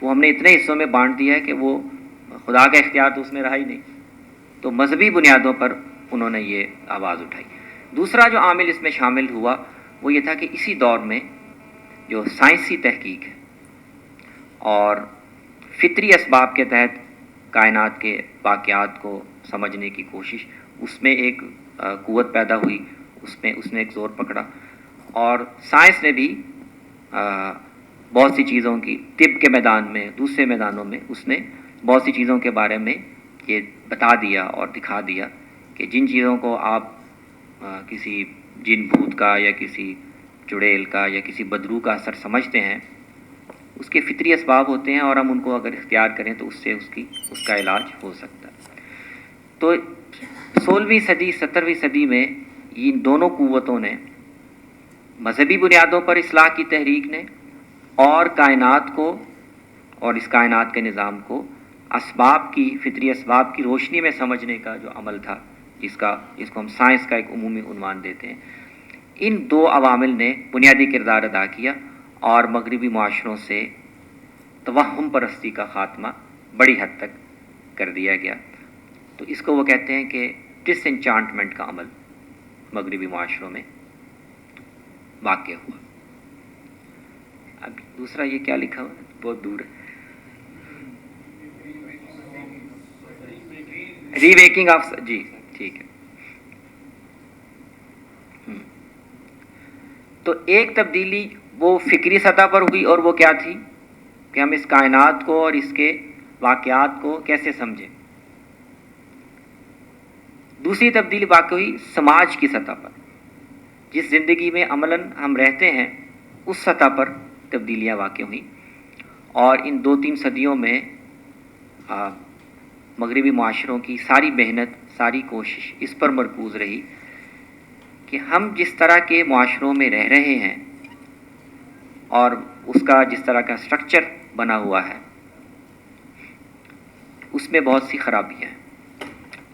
وہ ہم نے اتنے حصوں میں بانٹ دیا ہے کہ وہ خدا کا اختیار تو اس میں رہا ہی نہیں۔ تو مذہبی بنیادوں پر انہوں نے یہ آواز اٹھائی۔ دوسرا جو عامل اس میں شامل ہوا وہ یہ تھا کہ اسی دور میں جو سائنسی تحقیق ہے اور فطری اسباب کے تحت کائنات کے واقعات کو سمجھنے کی کوشش، اس میں ایک قوت پیدا ہوئی، اس نے ایک زور پکڑا، اور سائنس نے بھی بہت سی چیزوں کی، طب کے میدان میں، دوسرے میدانوں میں اس نے بہت سی چیزوں کے بارے میں یہ بتا دیا اور دکھا دیا کہ جن چیزوں کو آپ کسی جن بھوت کا یا کسی چڑیل کا یا کسی بدرو کا اثر سمجھتے ہیں، اس کے فطری اسباب ہوتے ہیں، اور ہم ان کو اگر اختیار کریں تو اس سے اس کا علاج ہو سکتا ہے۔ تو 16ویں صدی 17ویں صدی میں ان دونوں قوتوں نے، مذہبی بنیادوں پر اصلاح کی تحریک نے اور کائنات کو اور اس کائنات کے نظام کو اسباب کی، فطری اسباب کی روشنی میں سمجھنے کا جو عمل تھا، جس کو ہم سائنس کا ایک عمومی عنوان دیتے ہیں، ان دو عوامل نے بنیادی کردار ادا کیا، اور مغربی معاشروں سے توہم پرستی کا خاتمہ بڑی حد تک کر دیا گیا۔ تو اس کو وہ کہتے ہیں کہ ڈس انچانٹمنٹ کا عمل مغربی معاشروں میں واقع ہوا۔ اب دوسرا یہ کیا لکھا ہوا ہے، بہت دور ہے، ری ویکنگ آف، جی ٹھیک ہے۔ تو ایک تبدیلی وہ فکری سطح پر ہوئی، اور وہ کیا تھی کہ ہم اس کائنات کو اور اس کے واقعات کو کیسے سمجھیں۔ دوسری تبدیلی واقع ہوئی سماج کی سطح پر، جس زندگی میں عملاً ہم رہتے ہیں اس سطح پر تبدیلیاں واقع ہوئیں، اور ان 2-3 صدیوں میں مغربی معاشروں کی ساری محنت، ساری کوشش اس پر مرکوز رہی کہ ہم جس طرح کے معاشروں میں رہ رہے ہیں اور اس کا جس طرح کا سٹرکچر بنا ہوا ہے اس میں بہت سی خرابیاں ہیں۔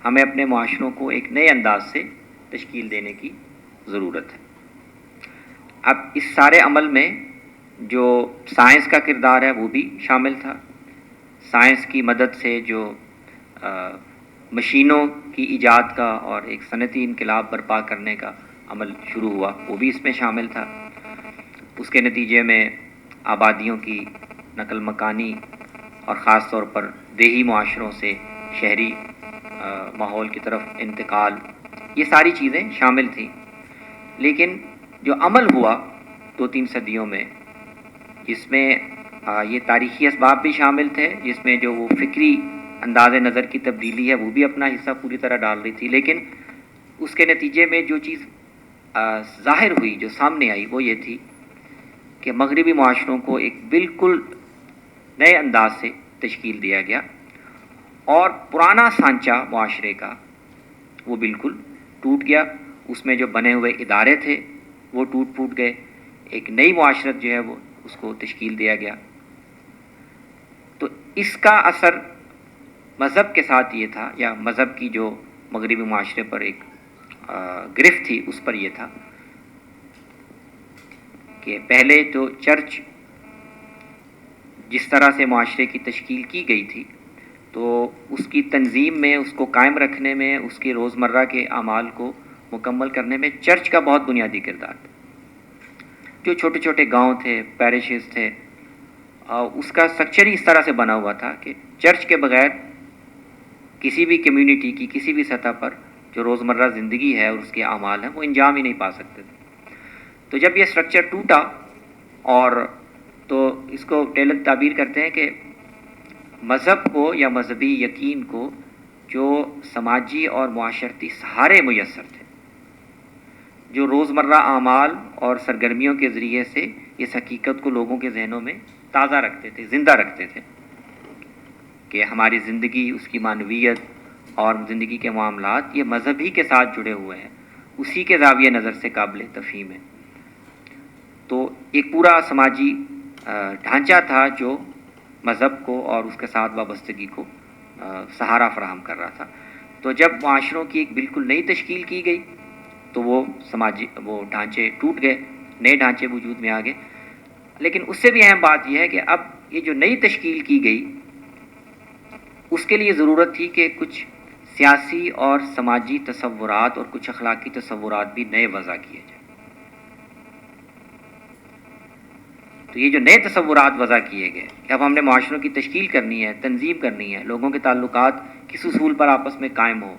ہمیں اپنے معاشروں کو ایک نئے انداز سے تشکیل دینے کی ضرورت ہے۔ اب اس سارے عمل میں جو سائنس کا کردار ہے وہ بھی شامل تھا۔ سائنس کی مدد سے جو مشینوں کی ایجاد کا اور ایک صنعتی انقلاب برپا کرنے کا عمل شروع ہوا، وہ بھی اس میں شامل تھا۔ اس کے نتیجے میں آبادیوں کی نقل مکانی اور خاص طور پر دیہی معاشروں سے شہری ماحول کی طرف انتقال، یہ ساری چیزیں شامل تھیں۔ لیکن جو عمل ہوا 2-3 صدیوں میں، جس میں یہ تاریخی اسباب بھی شامل تھے، جس میں جو وہ فکری انداز نظر کی تبدیلی ہے وہ بھی اپنا حصہ پوری طرح ڈال رہی تھی، لیکن اس کے نتیجے میں جو چیز ظاہر ہوئی، جو سامنے آئی، وہ یہ تھی کہ مغربی معاشروں کو ایک بالکل نئے انداز سے تشکیل دیا گیا، اور پرانا سانچہ معاشرے کا وہ بالکل ٹوٹ گیا۔ اس میں جو بنے ہوئے ادارے تھے وہ ٹوٹ پھوٹ گئے، ایک نئی معاشرت جو ہے وہ اس کو تشکیل دیا گیا۔ تو اس کا اثر مذہب کے ساتھ یہ تھا، یا مذہب کی جو مغربی معاشرے پر ایک گرفت تھی اس پر یہ تھا کہ پہلے تو چرچ جس طرح سے معاشرے کی تشکیل کی گئی تھی، تو اس کی تنظیم میں، اس کو قائم رکھنے میں، اس کے روزمرہ کے اعمال کو مکمل کرنے میں چرچ کا بہت بنیادی کردار تھا۔ جو چھوٹے چھوٹے گاؤں تھے، پیرشز تھے، اس کا سٹرکچر ہی اس طرح سے بنا ہوا تھا کہ چرچ کے بغیر کسی بھی کمیونٹی کی کسی بھی سطح پر جو روزمرہ زندگی ہے اور اس کے اعمال ہیں وہ انجام ہی نہیں پا سکتے تھے. تو جب یہ سٹرکچر ٹوٹا، اور تو اس کو ٹیلر تعبیر کرتے ہیں کہ مذہب کو یا مذہبی یقین کو جو سماجی اور معاشرتی سہارے میسر تھے، جو روزمرہ اعمال اور سرگرمیوں کے ذریعے سے اس حقیقت کو لوگوں کے ذہنوں میں تازہ رکھتے تھے، زندہ رکھتے تھے کہ ہماری زندگی، اس کی معنویت اور زندگی کے معاملات یہ مذہب ہی کے ساتھ جڑے ہوئے ہیں، اسی کے زاویہ نظر سے قابل تفہیم ہے. تو ایک پورا سماجی ڈھانچہ تھا جو مذہب کو اور اس کے ساتھ وابستگی کو سہارا فراہم کر رہا تھا. تو جب معاشروں کی ایک بالکل نئی تشکیل کی گئی تو وہ ڈھانچے ٹوٹ گئے، نئے ڈھانچے وجود میں آ گئے. لیکن اس سے بھی اہم بات یہ ہے کہ اب یہ جو نئی تشکیل کی گئی اس کے لیے ضرورت تھی کہ کچھ سیاسی اور سماجی تصورات اور کچھ اخلاقی تصورات بھی نئے وضع کیے جائیں. تو یہ جو نئے تصورات وضع کیے گئے کہ اب ہم نے معاشروں کی تشکیل کرنی ہے، تنظیم کرنی ہے، لوگوں کے تعلقات کس اصول پر آپس میں قائم ہو،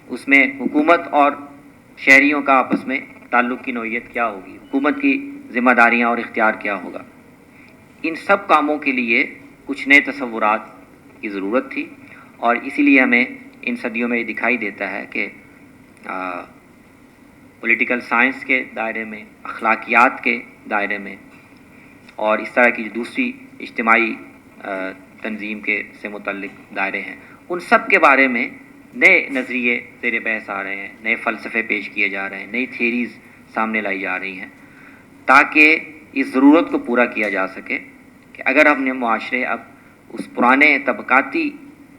اس میں حکومت اور شہریوں کا آپس میں تعلق کی نوعیت کیا ہوگی، حکومت کی ذمہ داریاں اور اختیار کیا ہوگا، ان سب کاموں کے لیے کچھ نئے تصورات کی ضرورت تھی. اور اسی لیے ہمیں ان صدیوں میں یہ دکھائی دیتا ہے کہ پولیٹیکل سائنس کے دائرے میں، اخلاقیات کے دائرے میں اور اس طرح کی جو دوسری اجتماعی تنظیم کے سے متعلق دائرے ہیں، ان سب کے بارے میں نئے نظریے زیر بحث آ رہے ہیں، نئے فلسفے پیش کیے جا رہے ہیں، نئی تھیریز سامنے لائی جا رہی ہیں تاکہ اس ضرورت کو پورا کیا جا سکے کہ اگر ہم نے معاشرے اب اس پرانے طبقاتی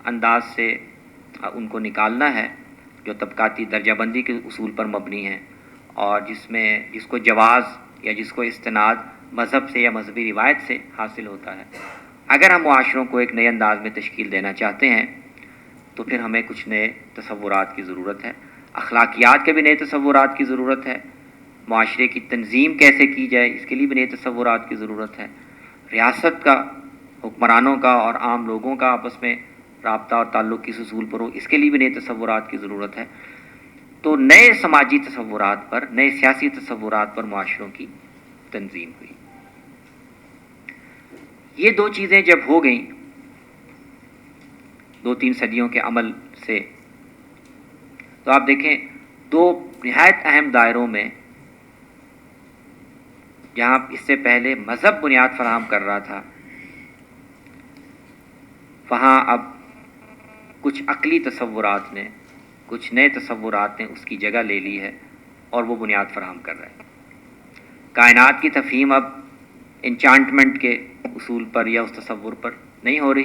انداز سے ان کو نکالنا ہے جو طبقاتی درجہ بندی کے اصول پر مبنی ہیں اور جس کو جواز یا جس کو استناد مذہب سے یا مذہبی روایت سے حاصل ہوتا ہے، اگر ہم معاشروں کو ایک نئے انداز میں تشکیل دینا چاہتے ہیں تو پھر ہمیں کچھ نئے تصورات کی ضرورت ہے. اخلاقیات کے بھی نئے تصورات کی ضرورت ہے، معاشرے کی تنظیم کیسے کی جائے اس کے لیے بھی نئے تصورات کی ضرورت ہے، ریاست کا، حکمرانوں کا اور عام لوگوں کا آپس میں رابطہ اور تعلق کس اصول پر ہو اس کے لیے بھی نئے تصورات کی ضرورت ہے. تو نئے سماجی تصورات پر، نئے سیاسی تصورات پر معاشروں کی تنظیم ہوئی. یہ دو چیزیں جب ہو گئیں 2-3 صدیوں کے عمل سے، تو آپ دیکھیں دو نہایت اہم دائروں میں جہاں اس سے پہلے مذہب بنیاد فراہم کر رہا تھا، وہاں اب کچھ عقلی تصورات نے، کچھ نئے تصورات نے اس کی جگہ لے لی ہے اور وہ بنیاد فراہم کر رہے ہیں. کائنات کی تفہیم اب انچانٹمنٹ کے اصول پر یا اس تصور پر نہیں ہو رہی.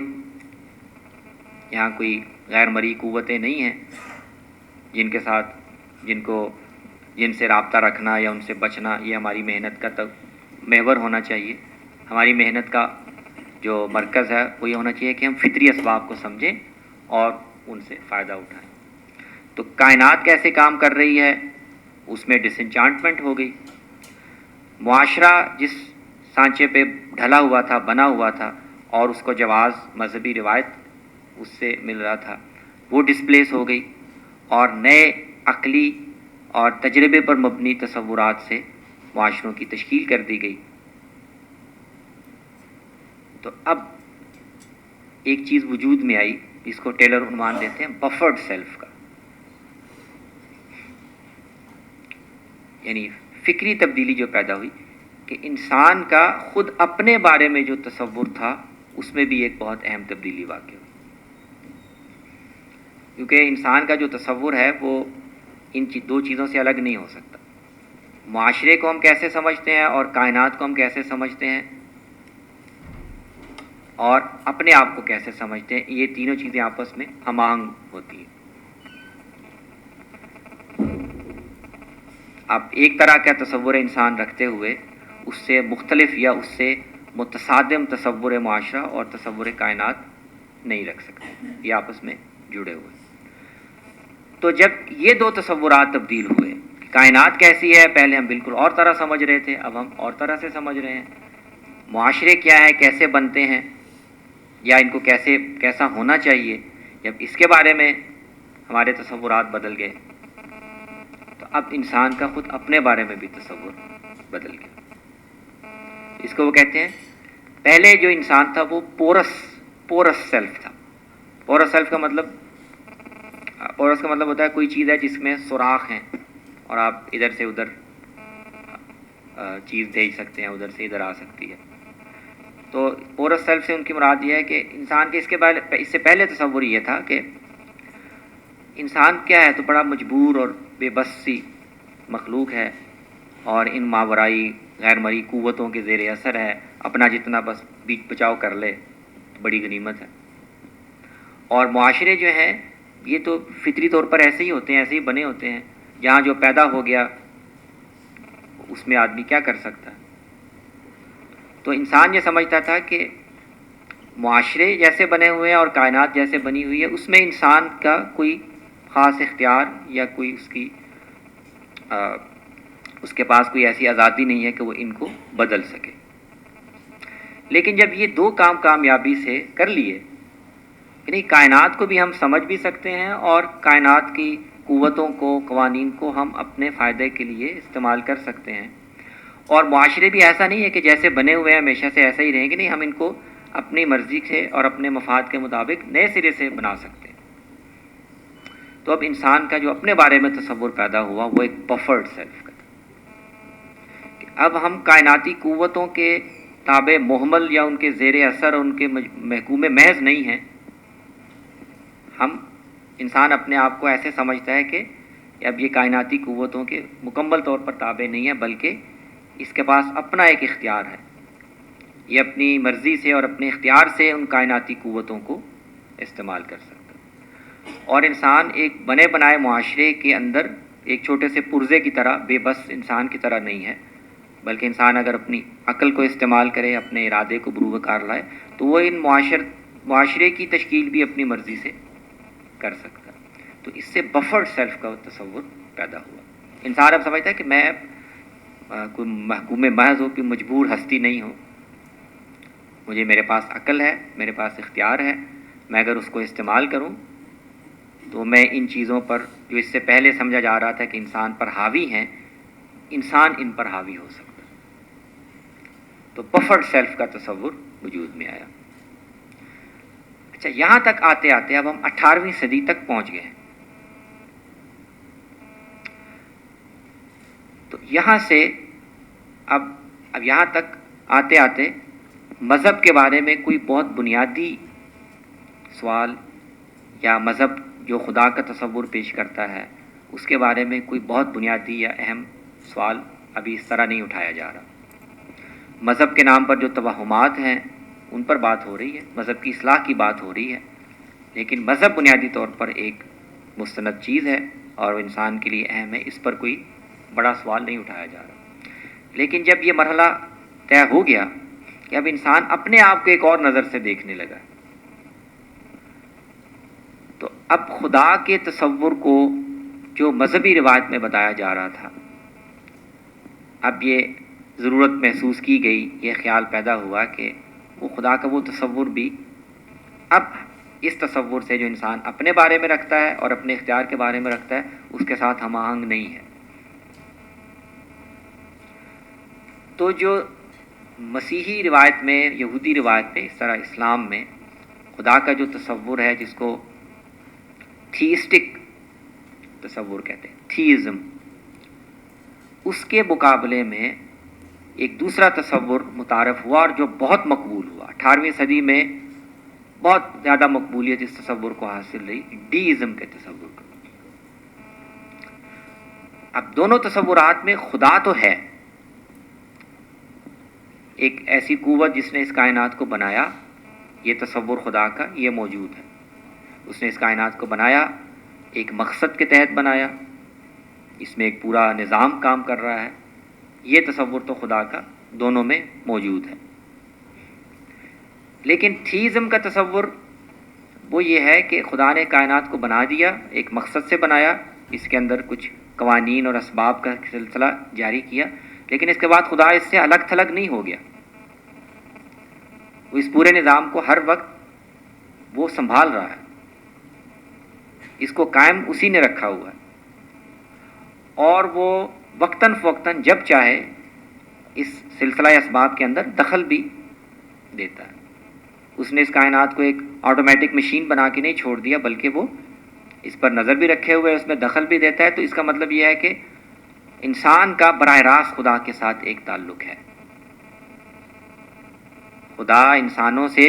یہاں کوئی غیر مرئی قوتیں نہیں ہیں جن سے رابطہ رکھنا یا ان سے بچنا یہ ہماری محنت کا محور ہونا چاہیے. ہماری محنت کا جو مرکز ہے وہ یہ ہونا چاہیے کہ ہم فطری اسباب کو سمجھیں اور ان سے فائدہ اٹھائیں. تو کائنات کیسے کام کر رہی ہے اس میں ڈس انچانٹمنٹ ہو گئی. معاشرہ جس سانچے پہ ڈھلا ہوا تھا، بنا ہوا تھا اور اس کو جواز مذہبی روایت اس سے مل رہا تھا، وہ ڈسپلیس ہو گئی اور نئے عقلی اور تجربے پر مبنی تصورات سے معاشروں کی تشکیل کر دی گئی. تو اب ایک چیز وجود میں آئی جس کو ٹیلر عنوان دیتے ہیں بفرڈ سیلف کا، یعنی فکری تبدیلی جو پیدا ہوئی کہ انسان کا خود اپنے بارے میں جو تصور تھا اس میں بھی ایک بہت اہم تبدیلی واقع ہوئی. کیونکہ انسان کا جو تصور ہے وہ ان دو چیزوں سے الگ نہیں ہو سکتا. معاشرے کو ہم کیسے سمجھتے ہیں اور کائنات کو ہم کیسے سمجھتے ہیں اور اپنے آپ کو کیسے سمجھتے ہیں، یہ تینوں چیزیں آپس میں ہم آہنگ ہوتی ہیں. اب ایک طرح کا تصور انسان رکھتے ہوئے اس سے مختلف یا اس سے متصادم تصور معاشرہ اور تصور کائنات نہیں رکھ سکتے، یہ آپس میں جڑے ہوئے. تو جب یہ دو تصورات تبدیل ہوئے، کائنات کیسی ہے پہلے ہم بالکل اور طرح سمجھ رہے تھے، اب ہم اور طرح سے سمجھ رہے ہیں. معاشرے کیا ہے، کیسے بنتے ہیں یا ان کو کیسا ہونا چاہیے، جب اس کے بارے میں ہمارے تصورات بدل گئے، تو اب انسان کا خود اپنے بارے میں بھی تصور بدل گیا۔ اس کو وہ کہتے ہیں، پہلے جو انسان تھا وہ پورس سیلف تھا۔ پورس سیلف کا مطلب ہوتا ہے کوئی چیز ہے جس میں سوراخ ہیں اور آپ ادھر سے ادھر چیز بھیج سکتے ہیں، ادھر سے ادھر آ سکتی ہے۔ تو پورس سیلف سے ان کی مراد یہ ہے کہ انسان کے اس سے پہلے تصور یہ تھا کہ انسان کیا ہے، تو بڑا مجبور اور بے بس سی مخلوق ہے، اور ان ماورائی غیر مرئی قوتوں کے زیر اثر ہے، اپنا جتنا بس بیچ بچاؤ کر لے بڑی غنیمت ہے۔ اور معاشرے جو ہیں یہ تو فطری طور پر ایسے ہی ہوتے ہیں، ایسے ہی بنے ہوتے ہیں، جہاں جو پیدا ہو گیا اس میں آدمی کیا کر سکتا ہے۔ تو انسان یہ سمجھتا تھا کہ معاشرے جیسے بنے ہوئے ہیں اور کائنات جیسے بنی ہوئی ہے، اس میں انسان کا کوئی خاص اختیار یا کوئی اس کے پاس کوئی ایسی آزادی نہیں ہے کہ وہ ان کو بدل سکے۔ لیکن جب یہ دو کام کامیابی سے کر لیے، یعنی کائنات کو بھی ہم سمجھ بھی سکتے ہیں اور کائنات کی قوتوں کو، قوانین کو ہم اپنے فائدے کے لیے استعمال کر سکتے ہیں، اور معاشرے بھی ایسا نہیں ہے کہ جیسے بنے ہوئے ہیں ہمیشہ سے ایسا ہی رہیں گے، نہیں، ہم ان کو اپنی مرضی سے اور اپنے مفاد کے مطابق نئے سرے سے بنا سکتے ہیں۔ تو اب انسان کا جو اپنے بارے میں تصور پیدا ہوا وہ ایک بفرڈ سیلف کا تھا، کہ اب ہم کائناتی قوتوں کے تابع محمل یا ان کے زیر اثر اور ان کے محکوم محض نہیں ہیں۔ انسان اپنے آپ کو ایسے سمجھتا ہے کہ اب یہ کائناتی قوتوں کے مکمل طور پر تابع نہیں ہے، بلکہ اس کے پاس اپنا ایک اختیار ہے، یہ اپنی مرضی سے اور اپنے اختیار سے ان کائناتی قوتوں کو استعمال کر سکتا ہے۔ اور انسان ایک بنے بنائے معاشرے کے اندر ایک چھوٹے سے پرزے کی طرح، بے بس انسان کی طرح نہیں ہے، بلکہ انسان اگر اپنی عقل کو استعمال کرے، اپنے ارادے کو بروئے کار لائے، تو وہ ان معاشرے کی تشکیل بھی اپنی مرضی سے کر سکتا ہے۔ تو اس سے بفرڈ سیلف کا تصور پیدا ہوا۔ انسان اب سمجھتا ہے کہ میں کوئی محکوم محض ہو، کہ مجبور ہستی نہیں ہو، میرے پاس عقل ہے، میرے پاس اختیار ہے، میں اگر اس کو استعمال کروں تو میں ان چیزوں پر جو اس سے پہلے سمجھا جا رہا تھا کہ انسان پر حاوی ہیں، انسان ان پر حاوی ہو سکتا ہے۔ تو بفرڈ سیلف کا تصور وجود میں آیا۔ اچھا، یہاں تک آتے آتے اب ہم 18ویں صدی تک پہنچ گئے ہیں۔ تو یہاں سے اب یہاں تک آتے آتے مذہب کے بارے میں کوئی بہت بنیادی سوال، یا مذہب جو خدا کا تصور پیش کرتا ہے اس کے بارے میں کوئی بہت بنیادی یا اہم سوال ابھی اس طرح نہیں اٹھایا جا رہا۔ مذہب کے نام پر جو توہمات ہیں ان پر بات ہو رہی ہے، مذہب کی اصلاح کی بات ہو رہی ہے، لیکن مذہب بنیادی طور پر ایک مستند چیز ہے اور انسان کے لیے اہم ہے، اس پر کوئی بڑا سوال نہیں اٹھایا جا رہا۔ لیکن جب یہ مرحلہ طے ہو گیا کہ اب انسان اپنے آپ کو ایک اور نظر سے دیکھنے لگا، تو اب خدا کے تصور کو جو مذہبی روایت میں بتایا جا رہا تھا، اب یہ ضرورت محسوس کی گئی، یہ خیال پیدا ہوا کہ وہ خدا کا وہ تصور بھی اب اس تصور سے جو انسان اپنے بارے میں رکھتا ہے اور اپنے اختیار کے بارے میں رکھتا ہے اس کے ساتھ ہم آہنگ نہیں ہے۔ تو جو مسیحی روایت میں، یہودی روایت میں، اس طرح اسلام میں خدا کا جو تصور ہے جس کو تھیسٹک تصور کہتے ہیں، تھیزم، اس کے مقابلے میں ایک دوسرا تصور متعارف ہوا اور جو بہت مقبول ہوا 18ویں صدی میں، بہت زیادہ مقبولیت اس تصور کو حاصل رہی، ڈیزم کے تصور کو۔ اب دونوں تصورات میں خدا تو ہے، ایک ایسی قوت جس نے اس کائنات کو بنایا، یہ تصور خدا کا یہ موجود ہے، اس نے اس کائنات کو بنایا، ایک مقصد کے تحت بنایا، اس میں ایک پورا نظام کام کر رہا ہے، یہ تصور تو خدا کا دونوں میں موجود ہے۔ لیکن تھیزم کا تصور وہ یہ ہے کہ خدا نے کائنات کو بنا دیا، ایک مقصد سے بنایا، اس کے اندر کچھ قوانین اور اسباب کا سلسلہ جاری کیا، لیکن اس کے بعد خدا اس سے الگ تھلگ نہیں ہو گیا، وہ اس پورے نظام کو ہر وقت وہ سنبھال رہا ہے، اس کو قائم اسی نے رکھا ہوا ہے، اور وہ وقتاً فوقتاً جب چاہے اس سلسلہ اسباب کے اندر دخل بھی دیتا ہے۔ اس نے اس کائنات کو ایک آٹومیٹک مشین بنا کے نہیں چھوڑ دیا، بلکہ وہ اس پر نظر بھی رکھے ہوئے اس میں دخل بھی دیتا ہے۔ تو اس کا مطلب یہ ہے کہ انسان کا براہ راست خدا کے ساتھ ایک تعلق ہے۔ خدا انسانوں سے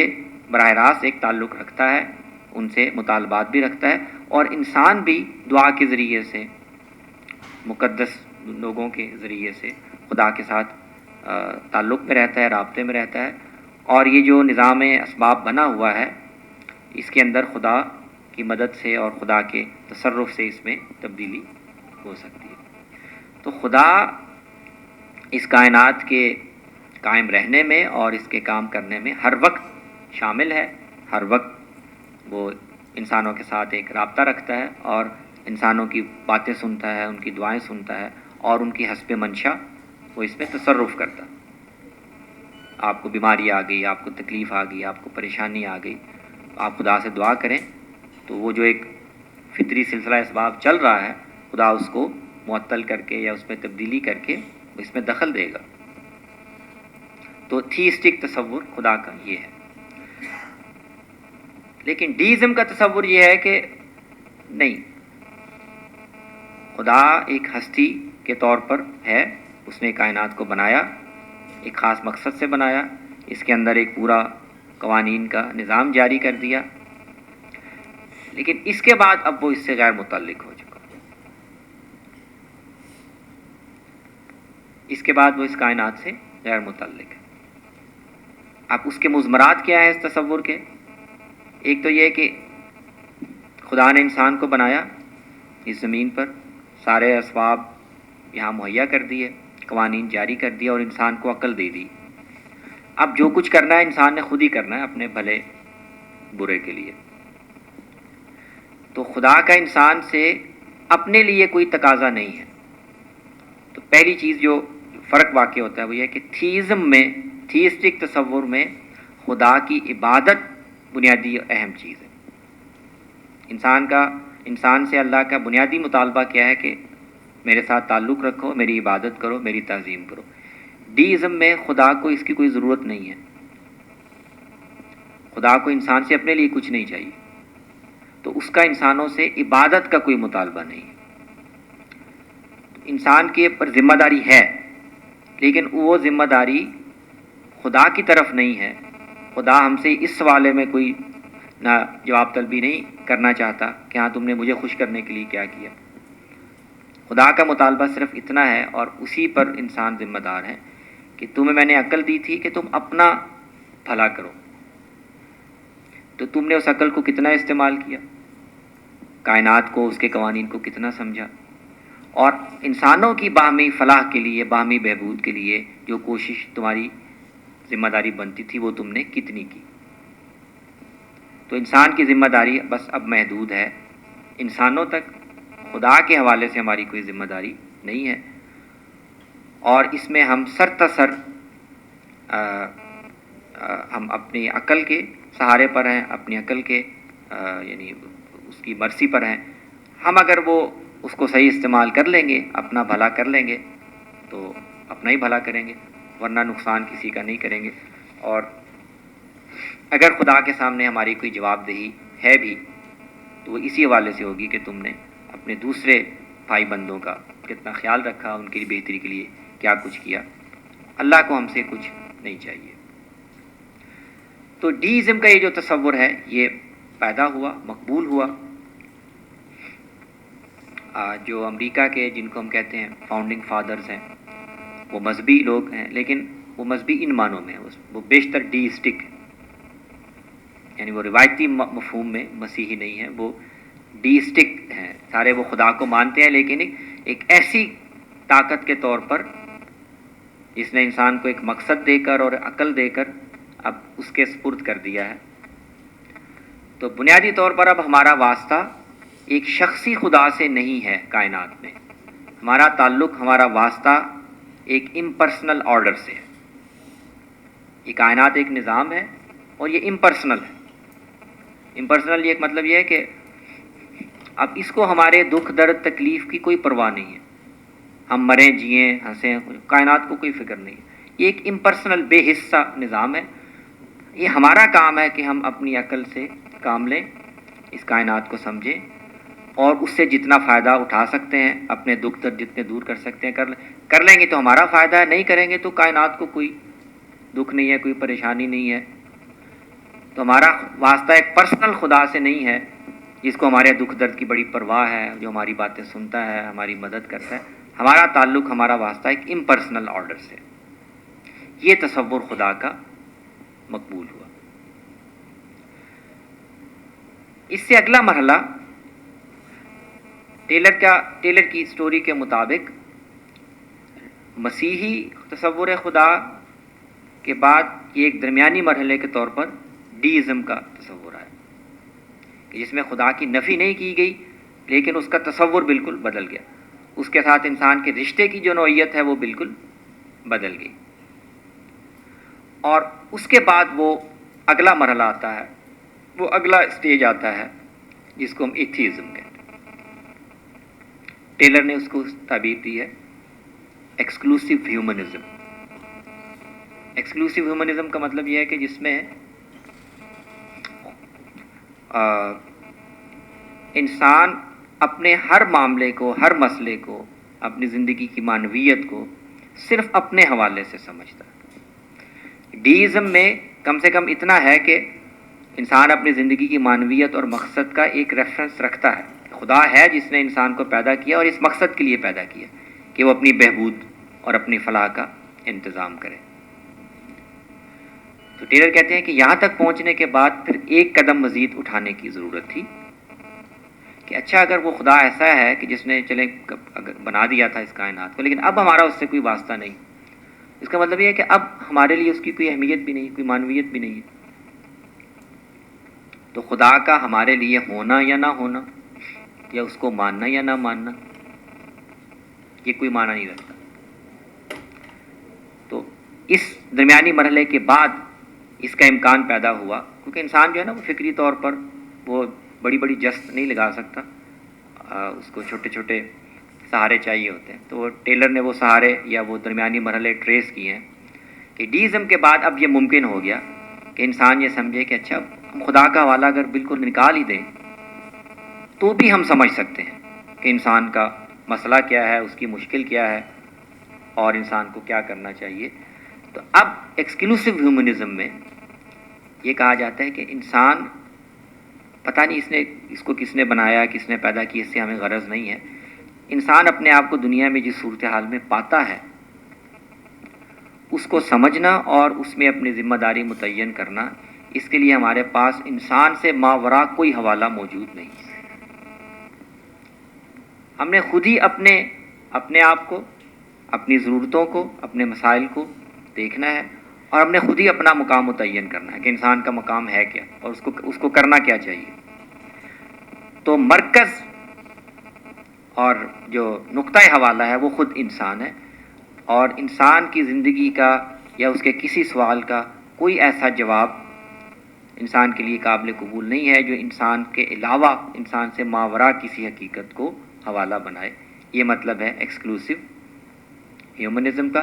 براہ راست ایک تعلق رکھتا ہے، ان سے مطالبات بھی رکھتا ہے، اور انسان بھی دعا کے ذریعے سے، مقدس لوگوں کے ذریعے سے خدا کے ساتھ تعلق میں رہتا ہے، رابطے میں رہتا ہے۔ اور یہ جو نظام اسباب بنا ہوا ہے، اس کے اندر خدا کی مدد سے اور خدا کے تصرف سے اس میں تبدیلی ہو سکتی ہے۔ تو خدا اس کائنات کے قائم رہنے میں اور اس کے کام کرنے میں ہر وقت شامل ہے، ہر وقت وہ انسانوں کے ساتھ ایک رابطہ رکھتا ہے اور انسانوں کی باتیں سنتا ہے، ان کی دعائیں سنتا ہے، اور ان کی حسب منشا وہ اس میں تصرف کرتا ہے۔ آپ کو بیماری آ گئی، آپ کو تکلیف آ گئی، آپ کو پریشانی آ گئی، آپ خدا سے دعا کریں تو وہ جو ایک فطری سلسلہ اسباب چل رہا ہے، خدا اس کو معطل کر کے یا اس میں تبدیلی کر کے اس میں دخل دے گا۔ تو تھیسٹک تصور خدا کا یہ ہے۔ لیکن ڈیزم کا تصور یہ ہے کہ نہیں، خدا ایک ہستی کے طور پر ہے، اس نے کائنات کو بنایا، ایک خاص مقصد سے بنایا، اس کے اندر ایک پورا قوانین کا نظام جاری کر دیا، لیکن اس کے بعد اب وہ اس سے غیر متعلق ہو چکا۔ اس کے بعد وہ اس کائنات سے غیر متعلق ہے۔ اب اس کے مضمرات کیا ہیں اس تصور کے؟ ایک تو یہ کہ خدا نے انسان کو بنایا، اس زمین پر سارے اسباب یہاں مہیا کر دیے، قوانین جاری کر دیا، اور انسان کو عقل دے دی۔ اب جو کچھ کرنا ہے انسان نے خود ہی کرنا ہے اپنے بھلے برے کے لیے۔ تو خدا کا انسان سے اپنے لیے کوئی تقاضا نہیں ہے۔ تو پہلی چیز جو فرق واقع ہوتا ہے وہ یہ کہ تھیزم میں، تھیسٹک تصور میں خدا کی عبادت بنیادی اہم چیز ہے۔ انسان سے اللہ کا بنیادی مطالبہ کیا ہے کہ میرے ساتھ تعلق رکھو، میری عبادت کرو، میری تعظیم کرو۔ ڈیزم میں خدا کو اس کی کوئی ضرورت نہیں ہے، خدا کو انسان سے اپنے لیے کچھ نہیں چاہیے، تو اس کا انسانوں سے عبادت کا کوئی مطالبہ نہیں ہے۔ انسان کے پر ذمہ داری ہے، لیکن وہ ذمہ داری خدا کی طرف نہیں ہے۔ خدا ہم سے اس سوالے میں کوئی نہ جواب طلبی نہیں کرنا چاہتا کہ ہاں تم نے مجھے خوش کرنے کے لیے کیا کیا۔ خدا کا مطالبہ صرف اتنا ہے، اور اسی پر انسان ذمہ دار ہے، کہ تمہیں میں نے عقل دی تھی کہ تم اپنا بھلا کرو، تو تم نے اس عقل کو کتنا استعمال کیا، کائنات کو، اس کے قوانین کو کتنا سمجھا، اور انسانوں کی باہمی فلاح کے لیے، باہمی بہبود کے لیے جو کوشش تمہاری ذمہ داری بنتی تھی وہ تم نے کتنی کی۔ تو انسان کی ذمہ داری بس اب محدود ہے انسانوں تک، خدا کے حوالے سے ہماری کوئی ذمہ داری نہیں ہے، اور اس میں ہم سرتاسر ہم اپنی عقل کے سہارے پر ہیں، اپنی عقل کے یعنی اس کی مرضی پر ہیں۔ ہم اگر وہ اس کو صحیح استعمال کر لیں گے، اپنا بھلا کر لیں گے، تو اپنا ہی بھلا کریں گے، ورنہ نقصان کسی کا نہیں کریں گے۔ اور اگر خدا کے سامنے ہماری کوئی جواب دہی ہے بھی تو وہ اسی حوالے سے ہوگی کہ تم نے اپنے دوسرے بھائی بندوں کا کتنا خیال رکھا، ان کی بہتری کے لیے کیا کچھ کیا۔ اللہ کو ہم سے کچھ نہیں چاہیے۔ تو ڈیزم کا یہ جو تصور ہے یہ پیدا ہوا، مقبول ہوا۔ جو امریکہ کے جن کو ہم کہتے ہیں فاؤنڈنگ فادرز ہیں، وہ مذہبی لوگ ہیں، لیکن وہ مذہبی ان معنوں میں ہیں، وہ بیشتر ڈیسٹک، یعنی وہ روایتی مفہوم میں مسیحی نہیں ہیں، وہ ڈیسٹک ہیں، سارے وہ خدا کو مانتے ہیں، لیکن ایک ایسی طاقت کے طور پر جس نے انسان کو ایک مقصد دے کر اور عقل دے کر اب اس کے سپرد کر دیا ہے۔ تو بنیادی طور پر اب ہمارا واسطہ ایک شخصی خدا سے نہیں ہے کائنات میں، ہمارا تعلق، ہمارا واسطہ ایک امپرسنل آرڈر سے ہے۔ یہ کائنات ایک نظام ہے اور یہ امپرسنل ہے۔ امپرسنل یہ ایک مطلب یہ ہے کہ اب اس کو ہمارے دکھ درد تکلیف کی کوئی پرواہ نہیں ہے، ہم مریں جئیں ہنسیں، کائنات کو کوئی فکر نہیں ہے، یہ ایک امپرسنل بے حصہ نظام ہے۔ یہ ہمارا کام ہے کہ ہم اپنی عقل سے کام لیں، اس کائنات کو سمجھیں اور اس سے جتنا فائدہ اٹھا سکتے ہیں، اپنے دکھ درد جتنے دور کر سکتے ہیں کر لیں گے تو ہمارا فائدہ ہے، نہیں کریں گے تو کائنات کو کوئی دکھ نہیں ہے، کوئی پریشانی نہیں ہے۔ تو ہمارا واسطہ ایک پرسنل خدا سے نہیں ہے جس کو ہمارے دکھ درد کی بڑی پرواہ ہے، جو ہماری باتیں سنتا ہے، ہماری مدد کرتا ہے۔ ہمارا تعلق، ہمارا واسطہ ایک امپرسنل آرڈر سے۔ یہ تصور خدا کا مقبول ہوا۔ اس سے اگلا مرحلہ ٹیلر کی سٹوری کے مطابق مسیحی تصور خدا کے بعد یہ ایک درمیانی مرحلے کے طور پر ڈیزم کا تصور ہے کہ جس میں خدا کی نفی نہیں کی گئی لیکن اس کا تصور بالکل بدل گیا، اس کے ساتھ انسان کے رشتے کی جو نوعیت ہے وہ بالکل بدل گئی۔ اور اس کے بعد وہ اگلا مرحلہ آتا ہے، وہ اگلا اسٹیج آتا ہے جس کو ہم ایتھیزم کہتے ہیں۔ ٹیلر نے اس کو تعبیر دی ہے ایکسکلوسیو ہیومنزم۔ ایکسکلوسیو ہیومنزم کا مطلب یہ ہے کہ جس میں انسان اپنے ہر معاملے کو، ہر مسئلے کو، اپنی زندگی کی معنویت کو صرف اپنے حوالے سے سمجھتا ہے۔ ڈیزم میں کم سے کم اتنا ہے کہ انسان اپنی زندگی کی معنویت اور مقصد کا ایک ریفرنس رکھتا ہے۔ خدا ہے جس نے انسان کو پیدا کیا اور اس مقصد کے لیے پیدا کیا کہ وہ اپنی بہبود اور اپنی فلاح کا انتظام کرے۔ تو ٹیلر کہتے ہیں کہ یہاں تک پہنچنے کے بعد پھر ایک قدم مزید اٹھانے کی ضرورت تھی کہ اچھا اگر وہ خدا ایسا ہے کہ جس نے چلے بنا دیا تھا اس کائنات کو، لیکن اب ہمارا اس سے کوئی واسطہ نہیں، اس کا مطلب یہ ہے کہ اب ہمارے لیے اس کی کوئی اہمیت بھی نہیں، کوئی معنویت بھی نہیں ہے۔ تو خدا کا ہمارے لیے ہونا یا نہ ہونا، یا اس کو ماننا یا نہ ماننا، یہ کوئی معنی نہیں رکھتا۔ تو اس درمیانی مرحلے کے بعد اس کا امکان پیدا ہوا، کیونکہ انسان جو ہے نا وہ فکری طور پر وہ بڑی بڑی جست نہیں لگا سکتا، اس کو چھوٹے چھوٹے سہارے چاہیے ہوتے ہیں۔ تو ٹیلر نے وہ سہارے یا وہ درمیانی مرحلے ٹریس کیے ہیں کہ ڈیزم کے بعد اب یہ ممکن ہو گیا کہ انسان یہ سمجھے کہ اچھا ہم خدا کا حوالہ اگر بالکل نکال ہی دیں تو بھی ہم سمجھ سکتے ہیں کہ انسان کا مسئلہ کیا ہے، اس کی مشکل کیا ہے اور انسان کو کیا کرنا چاہیے۔ تو اب ایکسکلوسیو ہیومنزم میں یہ کہا جاتا ہے کہ انسان پتہ نہیں اس کو کس نے بنایا، کس نے پیدا کی، اس سے ہمیں غرض نہیں ہے۔ انسان اپنے آپ کو دنیا میں جس صورتحال میں پاتا ہے اس کو سمجھنا اور اس میں اپنی ذمہ داری متعین کرنا، اس کے لیے ہمارے پاس انسان سے ماوراء کوئی حوالہ موجود نہیں۔ ہم نے خود ہی اپنے آپ کو، اپنی ضرورتوں کو، اپنے مسائل کو دیکھنا ہے اور ہم نے خود ہی اپنا مقام متعین کرنا ہے کہ انسان کا مقام ہے کیا اور اس کو کرنا کیا چاہیے۔ تو مرکز اور جو نقطۂ حوالہ ہے وہ خود انسان ہے، اور انسان کی زندگی کا یا اس کے کسی سوال کا کوئی ایسا جواب انسان کے لیے قابل قبول نہیں ہے جو انسان کے علاوہ، انسان سے ماوراء کسی حقیقت کو حوالہ بنائے۔ یہ مطلب ہے ایکسکلوسیو ہیومنزم کا۔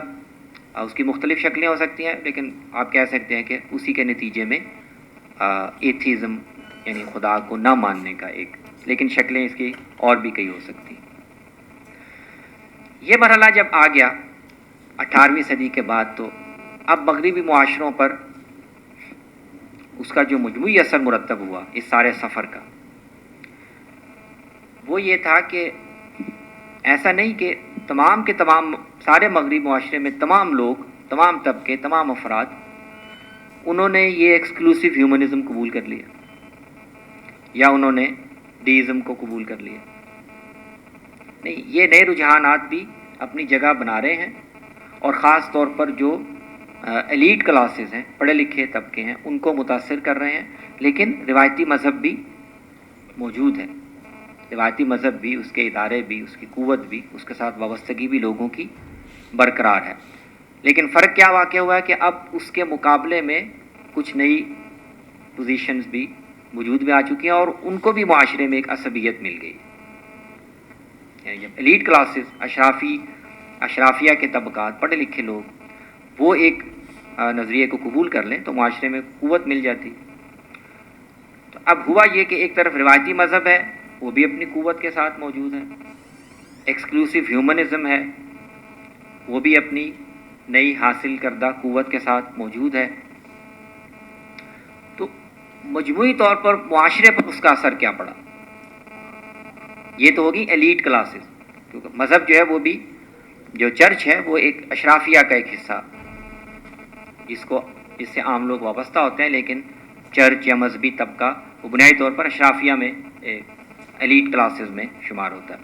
اس کی مختلف شکلیں ہو سکتی ہیں، لیکن آپ کہہ سکتے ہیں کہ اسی کے نتیجے میں ایتھیزم یعنی خدا کو نہ ماننے کا ایک، لیکن شکلیں اس کی اور بھی کئی ہو سکتی ہیں۔ یہ مرحلہ جب آ گیا 18ویں صدی کے بعد، تو اب مغربی معاشروں پر اس کا جو مجموعی اثر مرتب ہوا اس سارے سفر کا، وہ یہ تھا کہ ایسا نہیں کہ تمام کے تمام سارے مغربی معاشرے میں تمام لوگ، تمام طبقے، تمام افراد انہوں نے یہ ایکسکلوسیو ہیومنزم قبول کر لیا یا انہوں نے ڈیزم کو قبول کر لیا۔ نہیں، یہ نئے رجحانات بھی اپنی جگہ بنا رہے ہیں، اور خاص طور پر جو ایلیٹ کلاسز ہیں، پڑھے لکھے طبقے ہیں، ان کو متاثر کر رہے ہیں، لیکن روایتی مذہب بھی موجود ہے، روایتی مذہب بھی، اس کے ادارے بھی، اس کی قوت بھی، اس کے ساتھ وابستگی بھی لوگوں کی برقرار ہے۔ لیکن فرق کیا واقع ہوا ہے کہ اب اس کے مقابلے میں کچھ نئی پوزیشنز بھی وجود میں آ چکی ہیں اور ان کو بھی معاشرے میں ایک عصبیت مل گئی. یعنی جب ایلیٹ کلاسز، اشرافیہ کے طبقات، پڑھے لکھے لوگ وہ ایک نظریے کو قبول کر لیں تو معاشرے میں قوت مل جاتی. تو اب ہوا یہ کہ ایک طرف روایتی مذہب ہے، وہ بھی اپنی قوت کے ساتھ موجود ہے. ایکسکلوسیو ہیومنزم ہے، وہ بھی اپنی نئی حاصل کردہ قوت کے ساتھ موجود ہے. تو مجموعی طور پر معاشرے پر اس کا اثر کیا پڑا؟ یہ تو ہوگی ایلیٹ کلاسز، کیونکہ مذہب جو ہے وہ بھی، جو چرچ ہے وہ ایک اشرافیہ کا ایک حصہ جس سے عام لوگ وابستہ ہوتے ہیں، لیکن چرچ یا مذہبی طبقہ وہ بنیادی طور پر اشرافیہ میں ایلیٹ کلاسز میں شمار ہوتا ہے.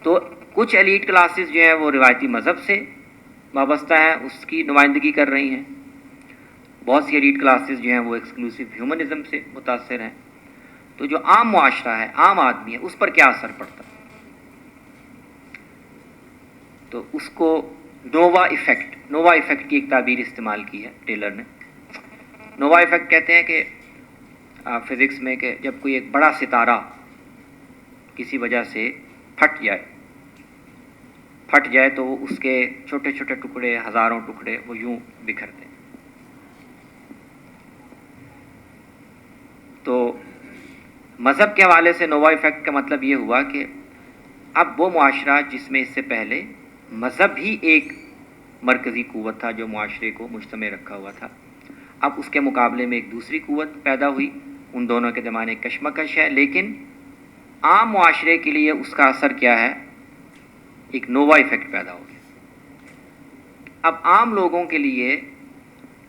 تو کچھ ایلیٹ کلاسز جو ہیں وہ روایتی مذہب سے وابستہ ہیں، اس کی نمائندگی کر رہی ہیں. بہت سی ایلیٹ کلاسز جو ہیں وہ ایکسکلوسیو ہیومنزم سے متاثر ہیں. تو جو عام معاشرہ ہے، عام آدمی ہے، اس پر کیا اثر پڑتا ہے؟ تو اس کو نووا ایفیکٹ کی ایک تعبیر استعمال کی ہے ٹیلر نے. نووا ایفیکٹ کہتے ہیں کہ فزکس میں کہ جب کوئی ایک بڑا ستارہ کسی وجہ سے پھٹ جائے تو وہ اس کے چھوٹے چھوٹے ٹکڑے، ہزاروں ٹکڑے وہ یوں بکھرتے ہیں. تو مذہب کے حوالے سے نووا ایفیکٹ کا مطلب یہ ہوا کہ اب وہ معاشرہ جس میں اس سے پہلے مذہب ہی ایک مرکزی قوت تھا جو معاشرے کو مجتمع رکھا ہوا تھا، اب اس کے مقابلے میں ایک دوسری قوت پیدا ہوئی. ان دونوں کے درمیان ایک کشمکش ہے، لیکن عام معاشرے کے لیے اس کا اثر کیا ہے؟ ایک نووا ایفیکٹ پیدا ہو گیا. اب عام لوگوں کے لیے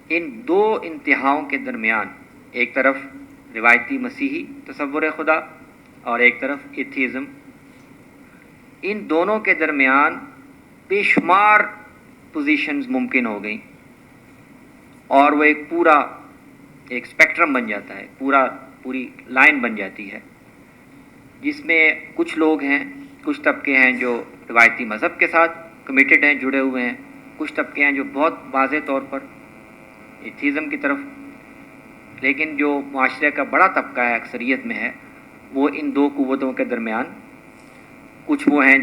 ان دو انتہاؤں کے درمیان، ایک طرف روایتی مسیحی تصور خدا اور ایک طرف ایتھیزم، ان دونوں کے درمیان بے شمار پوزیشنز ممکن ہو گئیں اور وہ ایک پورا ایک اسپیکٹرم بن جاتا ہے، پوری لائن بن جاتی ہے، جس میں کچھ لوگ ہیں، کچھ طبقے ہیں جو روایتی مذہب کے ساتھ کمیٹڈ ہیں، جڑے ہوئے ہیں. کچھ طبقے ہیں جو بہت واضح طور پر ایتھیزم کی طرف. لیکن جو معاشرے کا بڑا طبقہ ہے، اکثریت میں ہے، وہ ان دو قوتوں کے درمیان، کچھ وہ ہیں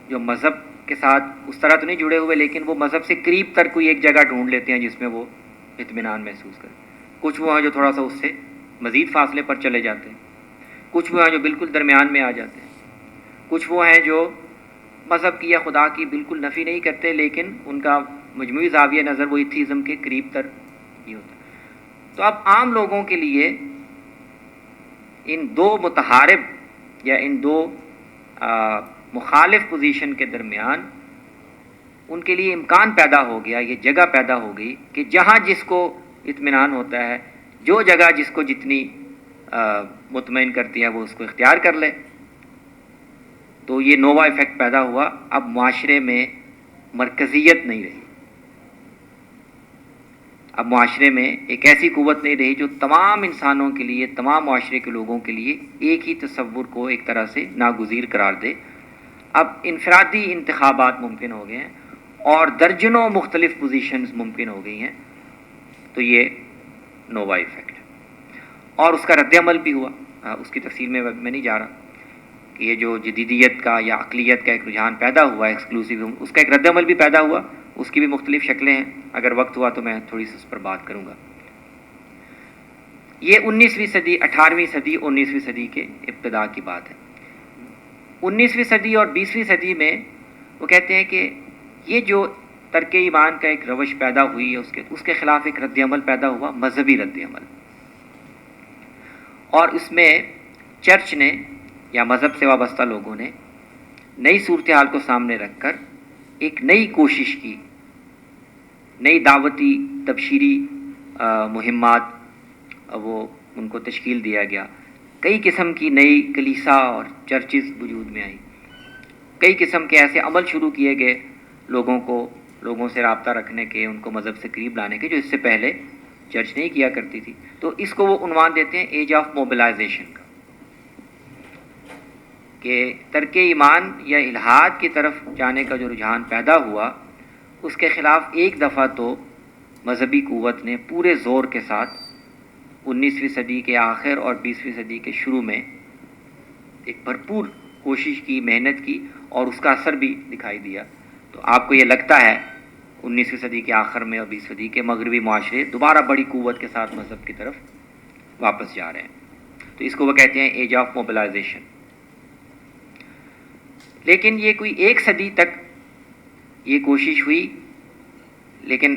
جو مذہب کے ساتھ اس طرح تو نہیں جڑے ہوئے، لیکن وہ مذہب سے قریب تر کوئی ایک جگہ ڈھونڈ لیتے ہیں جس میں وہ اطمینان محسوس کریں. کچھ وہ ہیں جو تھوڑا سا اس سے مزید فاصلے پر چلے جاتے ہیں. کچھ وہ ہیں جو بالکل درمیان میں آ جاتے ہیں. کچھ وہ ہیں جو مذہب کی یا خدا کی بالکل نفی نہیں کرتے، لیکن ان کا مجموعی زاویہ نظر وہ ایتھیزم کے قریب تر ہی ہوتا ہے. تو اب عام لوگوں کے لیے ان دو متحارب یا ان دو مخالف پوزیشن کے درمیان ان کے لیے امکان پیدا ہو گیا، یہ جگہ پیدا ہو گئی کہ جہاں جس کو اطمینان ہوتا ہے، جو جگہ جس کو جتنی مطمئن کرتی ہے وہ اس کو اختیار کر لے. تو یہ نووا ایفیکٹ پیدا ہوا. اب معاشرے میں مرکزیت نہیں رہی، اب معاشرے میں ایک ایسی قوت نہیں رہی جو تمام انسانوں کے لیے، تمام معاشرے کے لوگوں کے لیے ایک ہی تصور کو ایک طرح سے ناگزیر قرار دے. اب انفرادی انتخابات ممکن ہو گئے ہیں اور درجنوں مختلف پوزیشنز ممکن ہو گئی ہیں. تو یہ نووا ایفیکٹ ہے اور اس کا رد عمل بھی ہوا. اس کی تفصیل میں نہیں جا رہا کہ یہ جو جدیدیت کا یا عقلیت کا ایک رجحان پیدا ہوا ہے ایکسکلوسیو، اس کا ایک رد عمل بھی پیدا ہوا. اس کی بھی مختلف شکلیں ہیں، اگر وقت ہوا تو میں تھوڑی سی اس پر بات کروں گا. یہ 19ویں صدی، 18ویں صدی، 19ویں صدی کے ابتدا کی بات ہے. 19ویں صدی اور 20ویں صدی میں وہ کہتے ہیں کہ یہ جو ترک ایمان کا ایک روش پیدا ہوئی ہے، اس کے خلاف ایک رد عمل پیدا ہوا، مذہبی رد عمل. اور اس میں چرچ نے یا مذہب سے وابستہ لوگوں نے نئی صورتحال کو سامنے رکھ کر ایک نئی کوشش کی، نئی دعوتی تبشیری مہمات وہ ان کو تشکیل دیا گیا. کئی قسم کی نئی کلیسا اور چرچز وجود میں آئیں. کئی قسم کے ایسے عمل شروع کیے گئے لوگوں سے رابطہ رکھنے کے، ان کو مذہب سے قریب لانے کے، جو اس سے پہلے چرچ نہیں کیا کرتی تھی. تو اس کو وہ عنوان دیتے ہیں ایج آف موبلائزیشن کا، کہ ترک ایمان یا الحاد کی طرف جانے کا جو رجحان پیدا ہوا، اس کے خلاف ایک دفعہ تو مذہبی قوت نے پورے زور کے ساتھ 19ویں صدی کے آخر اور 20ویں صدی کے شروع میں ایک بھرپور کوشش کی، محنت کی اور اس کا اثر بھی دکھائی دیا. تو آپ کو یہ لگتا ہے 19ویں صدی کے آخر میں اور 20ویں صدی کے مغربی معاشرے دوبارہ بڑی قوت کے ساتھ مذہب کی طرف واپس جا رہے ہیں. تو اس کو وہ کہتے ہیں ایج آف موبلائزیشن. لیکن یہ کوئی ایک صدی تک یہ کوشش ہوئی، لیکن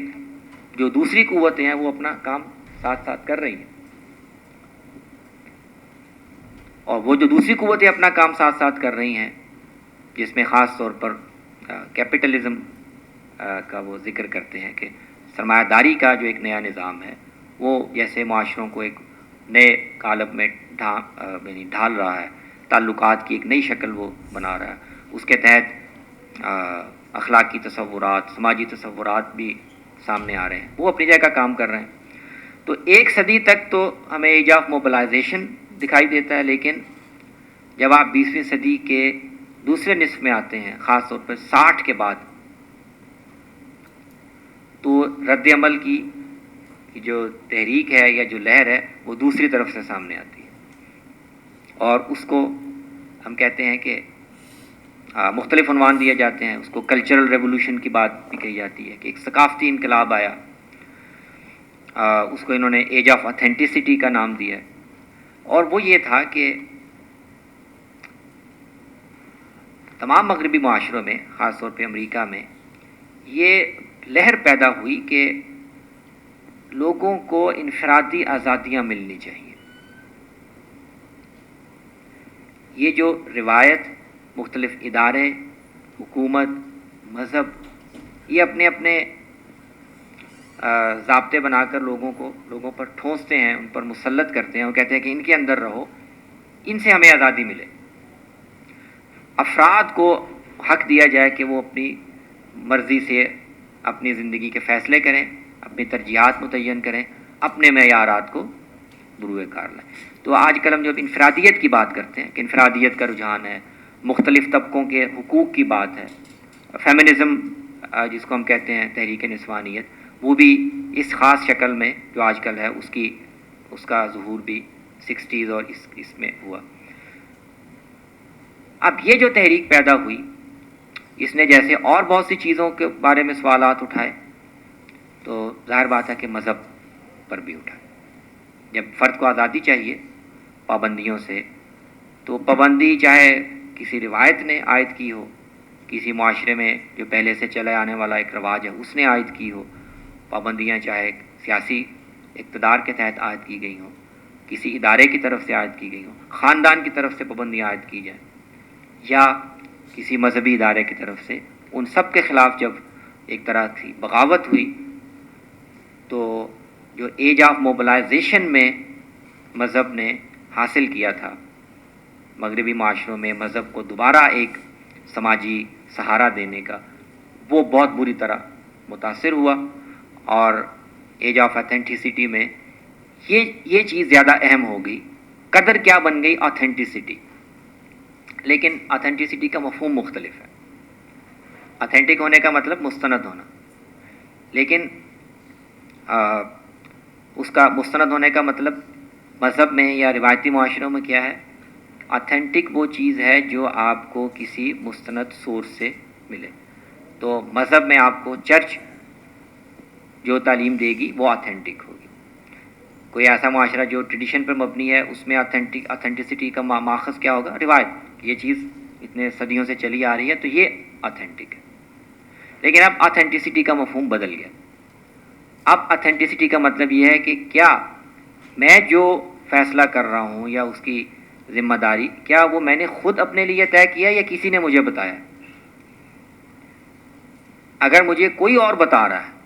جو دوسری قوتیں ہیں وہ اپنا کام ساتھ ساتھ کر رہی ہیں. اور وہ جو دوسری قوتیں اپنا کام ساتھ ساتھ کر رہی ہیں، جس میں خاص طور پر کیپٹلزم کا وہ ذکر کرتے ہیں کہ سرمایہ داری کا جو ایک نیا نظام ہے وہ جیسے معاشروں کو ایک نئے قالب میں ڈھال رہا ہے، تعلقات کی ایک نئی شکل وہ بنا رہا ہے. اس کے تحت اخلاقی تصورات، سماجی تصورات بھی سامنے آ رہے ہیں، وہ اپنی جگہ کام کر رہے ہیں. تو ایک صدی تک تو ہمیں ایج آف موبلائزیشن دکھائی دیتا ہے، لیکن جب آپ 20ویں صدی کے دوسرے نصف میں آتے ہیں، خاص طور پر 60 کے بعد، تو رد عمل کی جو تحریک ہے یا جو لہر ہے وہ دوسری طرف سے سامنے آتی ہے. اور اس کو ہم کہتے ہیں کہ مختلف عنوان دیے جاتے ہیں. اس کو کلچرل ریولوشن کی بات بھی کہی جاتی ہے کہ ایک ثقافتی انقلاب آیا. اس کو انہوں نے ایج آف اتھینٹسٹی کا نام دیا ہے. اور وہ یہ تھا کہ تمام مغربی معاشروں میں، خاص طور پہ امریکہ میں، یہ لہر پیدا ہوئی کہ لوگوں کو انفرادی آزادیاں ملنی چاہیے. یہ جو روایت، مختلف ادارے، حکومت، مذہب، یہ اپنے اپنے ضابطے بنا کر لوگوں پر ٹھونستے ہیں، ان پر مسلط کرتے ہیں اور کہتے ہیں کہ ان کے اندر رہو، ان سے ہمیں آزادی ملے. افراد کو حق دیا جائے کہ وہ اپنی مرضی سے اپنی زندگی کے فیصلے کریں، اپنی ترجیحات متعین کریں، اپنے معیارات کو بروئے کار لائیں. تو آج کل ہم جب انفرادیت کی بات کرتے ہیں کہ انفرادیت کا رجحان ہے، مختلف طبقوں کے حقوق کی بات ہے، فیمنزم جس کو ہم کہتے ہیں، تحریک نسوانیت، وہ بھی اس خاص شکل میں جو آج کل ہے اس کا ظہور بھی 60s اور اس میں ہوا. اب یہ جو تحریک پیدا ہوئی، اس نے جیسے اور بہت سی چیزوں کے بارے میں سوالات اٹھائے، تو ظاہر بات ہے کہ مذہب پر بھی اٹھائے. جب فرد کو آزادی چاہیے پابندیوں سے، تو پابندی چاہے کسی روایت نے عائد کی ہو، کسی معاشرے میں جو پہلے سے چلے آنے والا ایک رواج ہے اس نے عائد کی ہو، پابندیاں چاہے سیاسی اقتدار کے تحت عائد کی گئی ہوں، کسی ادارے کی طرف سے عائد کی گئی ہوں، خاندان کی طرف سے پابندیاں عائد کی جائیں یا کسی مذہبی ادارے کی طرف سے، ان سب کے خلاف جب ایک طرح کی بغاوت ہوئی، تو جو ایج آف موبلائزیشن میں مذہب نے حاصل کیا تھا مغربی معاشروں میں، مذہب کو دوبارہ ایک سماجی سہارا دینے کا، وہ بہت بری طرح متاثر ہوا. اور ایج آف اتھینٹسٹی میں یہ چیز زیادہ اہم ہو گئی. قدر کیا بن گئی؟ اتھینٹسٹی. لیکن اتھینٹسٹی کا مفہوم مختلف ہے. اتھینٹک ہونے کا مطلب مستند ہونا، لیکن اس کا مستند ہونے کا مطلب مذہب میں یا روایتی معاشروں میں کیا ہے؟ اتھینٹک وہ چیز ہے جو آپ کو کسی مستند سورس سے ملے. تو مذہب میں آپ کو چرچ جو تعلیم دے گی وہ اتھینٹک ہوگی. کوئی ایسا معاشرہ جو ٹریڈیشن پر مبنی ہے، اس میں اتھینٹسٹی کا ماخذ کیا ہوگا؟ روایت. یہ چیز اتنے صدیوں سے چلی آ رہی ہے تو یہ اتھینٹک ہے. لیکن اب اتھینٹسٹی کا مفہوم بدل گیا. اب اتھینٹسٹی کا مطلب یہ ہے کہ کیا میں جو فیصلہ کر رہا ہوں یا اس کی ذمہ داری، کیا وہ میں نے خود اپنے لیے طے کیا یا کسی نے مجھے بتایا؟ اگر مجھے کوئی اور بتا رہا ہے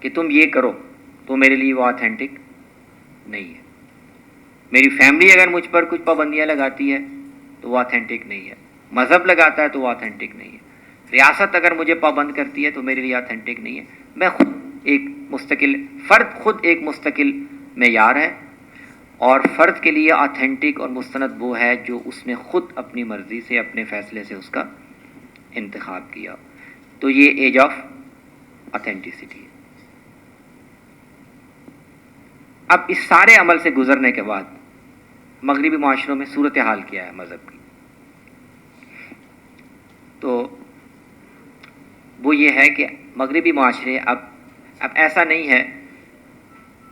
کہ تم یہ کرو تو میرے لیے وہ اتھینٹک نہیں ہے. میری فیملی اگر مجھ پر کچھ پابندیاں لگاتی ہے تو وہ اتھینٹک نہیں ہے. مذہب لگاتا ہے تو وہ اتھینٹک نہیں ہے. ریاست اگر مجھے پابند کرتی ہے تو میرے لیے اتھینٹک نہیں ہے. میں خود ایک مستقل معیار ہے، اور فرد کے لیے اتھینٹک اور مستند وہ ہے جو اس نے خود اپنی مرضی سے، اپنے فیصلے سے اس کا انتخاب کیا. تو یہ ایج آف اتھینٹسٹی ہے. اب اس سارے عمل سے گزرنے کے بعد مغربی معاشروں میں صورتحال کیا ہے مذہب کی؟ تو وہ یہ ہے کہ مغربی معاشرے اب ایسا نہیں ہے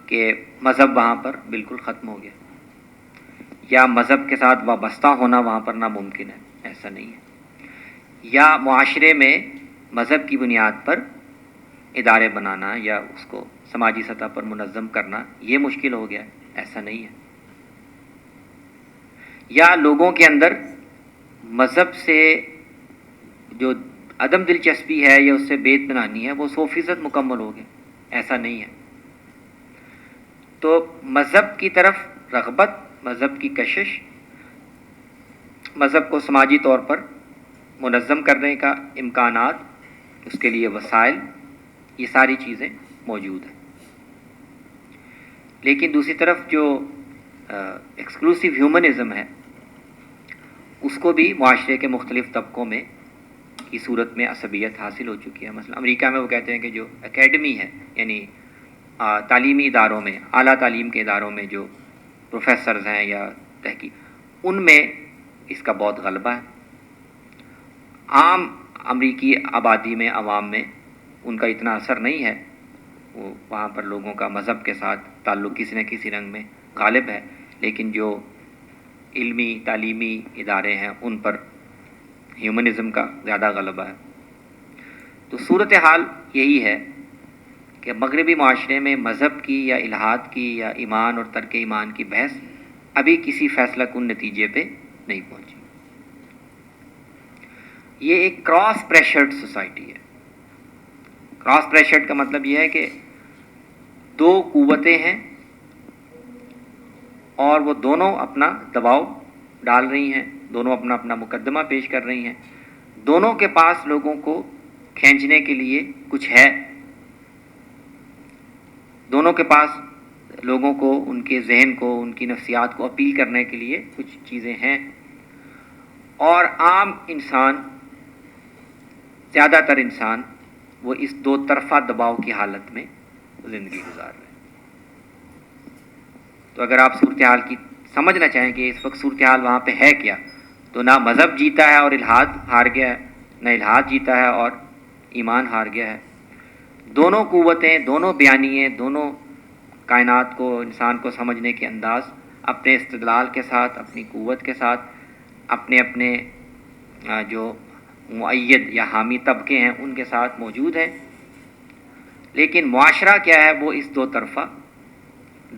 کہ مذہب وہاں پر بالکل ختم ہو گیا یا مذہب کے ساتھ وابستہ ہونا وہاں پر ناممکن ہے، ایسا نہیں ہے، یا معاشرے میں مذہب کی بنیاد پر ادارے بنانا یا اس کو سماجی سطح پر منظم کرنا یہ مشکل ہو گیا، ایسا نہیں ہے، یا لوگوں کے اندر مذہب سے جو عدم دلچسپی ہے یا اس سے بے اطمینانی ہے وہ 100% مکمل ہو گیا، ایسا نہیں ہے۔ تو مذہب کی طرف رغبت، مذہب کی کشش، مذہب کو سماجی طور پر منظم کرنے کا امکانات، اس کے لیے وسائل، یہ ساری چیزیں موجود ہیں۔ لیکن دوسری طرف جو ایکسکلوسیو ہیومنزم ہے اس کو بھی معاشرے کے مختلف طبقوں میں کی صورت میں عصبیت حاصل ہو چکی ہے۔ مثلا امریکہ میں وہ کہتے ہیں کہ جو اکیڈمی ہے، یعنی تعلیمی اداروں میں، اعلیٰ تعلیم کے اداروں میں جو پروفیسرز ہیں یا تحقیق، ان میں اس کا بہت غلبہ ہے۔ عام امریکی آبادی میں، عوام میں ان کا اتنا اثر نہیں ہے، وہ وہاں پر لوگوں کا مذہب کے ساتھ تعلق کسی نہ کسی رنگ میں غالب ہے، لیکن جو علمی تعلیمی ادارے ہیں ان پر ہیومنزم کا زیادہ غلبہ ہے۔ تو صورتحال یہی ہے کہ مغربی معاشرے میں مذہب کی یا الحاد کی یا ایمان اور ترک ایمان کی بحث ابھی کسی فیصلہ کن نتیجے پہ نہیں پہنچی۔ یہ ایک کراس پریشرڈ سوسائٹی ہے۔ کراس پریشرڈ کا مطلب یہ ہے کہ دو قوتیں ہیں اور وہ دونوں اپنا دباؤ ڈال رہی ہیں، دونوں اپنا اپنا مقدمہ پیش کر رہی ہیں، دونوں کے پاس لوگوں کو کھینچنے کے لیے کچھ ہے، دونوں کے پاس لوگوں کو، ان کے ذہن کو، ان کی نفسیات کو اپیل کرنے کے لیے کچھ چیزیں ہیں، اور عام انسان، زیادہ تر انسان، وہ اس دو طرفہ دباؤ کی حالت میں زندگی گزار رہے ہیں۔ تو اگر آپ صورتحال کی سمجھنا چاہیں کہ اس وقت صورتحال وہاں پہ ہے کیا، تو نہ مذہب جیتا ہے اور الحاد ہار گیا ہے، نہ الحاد جیتا ہے اور ایمان ہار گیا ہے۔ دونوں قوتیں، دونوں بیانیے، دونوں کائنات کو، انسان کو سمجھنے کے انداز اپنے استدلال کے ساتھ، اپنی قوت کے ساتھ، اپنے اپنے جو مؤید یا حامی طبقے ہیں ان کے ساتھ موجود ہیں، لیکن معاشرہ کیا ہے، وہ اس دو طرفہ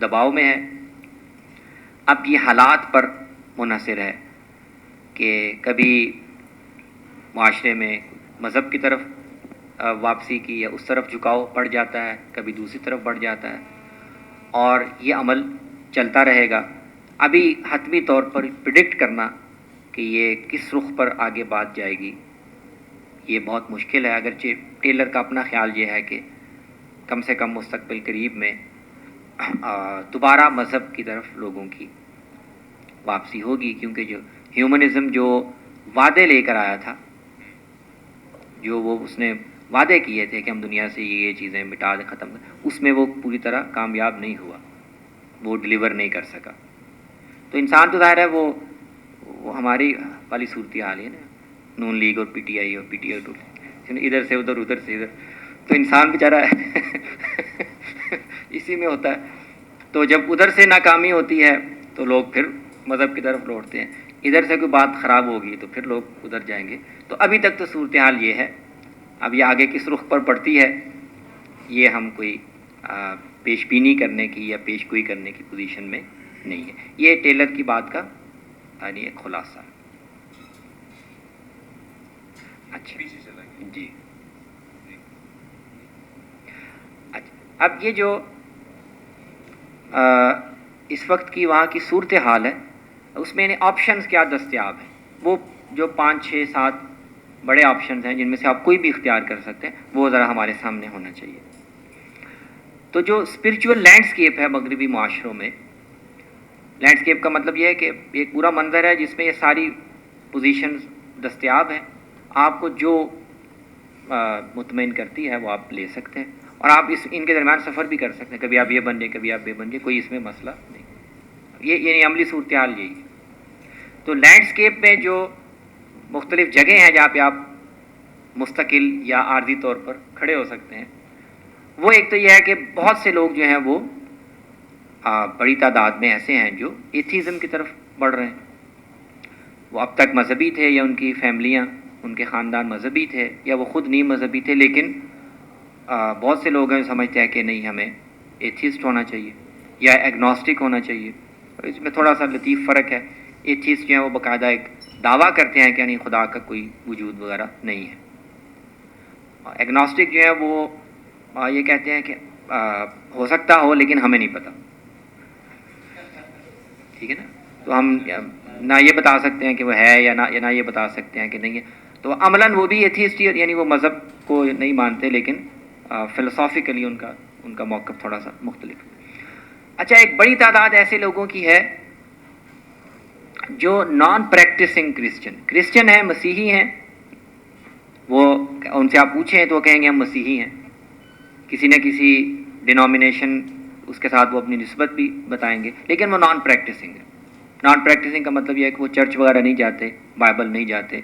دباؤ میں ہے۔ اب یہ حالات پر منحصر ہے کہ کبھی معاشرے میں مذہب کی طرف واپسی کی یا اس طرف جھکاؤ بڑھ جاتا ہے، کبھی دوسری طرف بڑھ جاتا ہے، اور یہ عمل چلتا رہے گا۔ ابھی حتمی طور پر پریڈکٹ کرنا کہ یہ کس رخ پر آگے بات جائے گی یہ بہت مشکل ہے، اگرچہ ٹیلر کا اپنا خیال یہ ہے کہ کم سے کم مستقبل قریب میں دوبارہ مذہب کی طرف لوگوں کی واپسی ہوگی، کیونکہ جو ہیومنزم جو وعدے لے کر آیا تھا، جو وہ اس نے وعدے کیے تھے کہ ہم دنیا سے یہ چیزیں مٹا دیں، ختم کر، اس میں وہ پوری طرح کامیاب نہیں ہوا، وہ ڈلیور نہیں کر سکا۔ تو انسان تو ظاہر ہے وہ ہماری والی صورتحال ہے نا، نون لیگ اور پی ٹی آئی اور پی ٹی آئی ادھر سے ادھر، ادھر سے ادھر، تو انسان بیچارہ اسی میں ہوتا ہے۔ تو جب ادھر سے ناکامی ہوتی ہے تو لوگ پھر مذہب کی طرف لوٹتے ہیں، ادھر سے کوئی بات خراب ہوگی تو پھر لوگ ادھر جائیں گے۔ تو ابھی تک تو صورتحال یہ ہے، اب یہ آگے کس رخ پر پڑتی ہے یہ ہم کوئی پیش بینی کرنے کی یا پیش گوئی کرنے کی پوزیشن میں نہیں ہے۔ یہ ٹیلر کی بات کا یعنی ایک خلاصہ ہے۔ اچھا جی، اچھا، اب یہ جو اس وقت کی وہاں کی صورتحال ہے اس میں آپشنز کیا دستیاب ہیں، وہ جو 5 6 7 بڑے آپشنز ہیں جن میں سے آپ کوئی بھی اختیار کر سکتے ہیں، وہ ذرا ہمارے سامنے ہونا چاہیے۔ تو جو اسپرچول لینڈسکیپ ہے مغربی معاشروں میں، لینڈسکیپ کا مطلب یہ ہے کہ ایک پورا منظر ہے جس میں یہ ساری پوزیشنز دستیاب ہیں، آپ کو جو مطمئن کرتی ہے وہ آپ لے سکتے ہیں، اور آپ ان کے درمیان سفر بھی کر سکتے ہیں، کبھی آپ یہ بن جائیں کبھی آپ یہ بن جائیں، کوئی اس میں مسئلہ نہیں. یہ یعنی عملی صورتحال یہی ہے. تو لینڈسکیپ میں جو مختلف جگہیں ہیں جہاں پہ آپ مستقل یا عارضی طور پر کھڑے ہو سکتے ہیں، وہ ایک تو یہ ہے کہ بہت سے لوگ جو ہیں وہ بڑی تعداد میں ایسے ہیں جو ایتھیزم کی طرف بڑھ رہے ہیں. وہ اب تک مذہبی تھے یا ان کی فیملیاں ان کے خاندان مذہبی تھے یا وہ خود نہیں مذہبی تھے، لیکن بہت سے لوگ ہیں سمجھتے ہیں کہ نہیں ہمیں ایتھیسٹ ہونا چاہیے یا ایگنوسٹک ہونا چاہیے. اس میں تھوڑا سا لطیف فرق ہے. ایتھیسٹ جو ہیں وہ باقاعدہ ایک دعویٰ کرتے ہیں کہ نہیں خدا کا کوئی وجود وغیرہ نہیں ہے. ایگنوسٹک جو ہے وہ یہ کہتے ہیں کہ ہو سکتا ہو لیکن ہمیں نہیں پتہ. ٹھیک ہے نا. تو ہم نہ یہ بتا سکتے ہیں کہ وہ ہے یا نہ یہ بتا سکتے ہیں کہ نہیں ہے. تو عملاً وہ بھی ایتھیسٹ یعنی وہ مذہب کو نہیں مانتے، لیکن فلسافیکلی ان کا موقف تھوڑا سا مختلف. اچھا، ایک بڑی تعداد ایسے لوگوں کی ہے جو نان پریکٹسنگ کرسچن ہیں، مسیحی ہیں. وہ ان سے آپ پوچھیں تو وہ کہیں گے ہم مسیحی ہیں. کسی نہ کسی ڈینومینیشن اس کے ساتھ وہ اپنی نسبت بھی بتائیں گے، لیکن وہ نان پریکٹسنگ ہے. نان پریکٹسنگ کا مطلب یہ ہے کہ وہ چرچ وغیرہ نہیں جاتے، بائبل نہیں جاتے،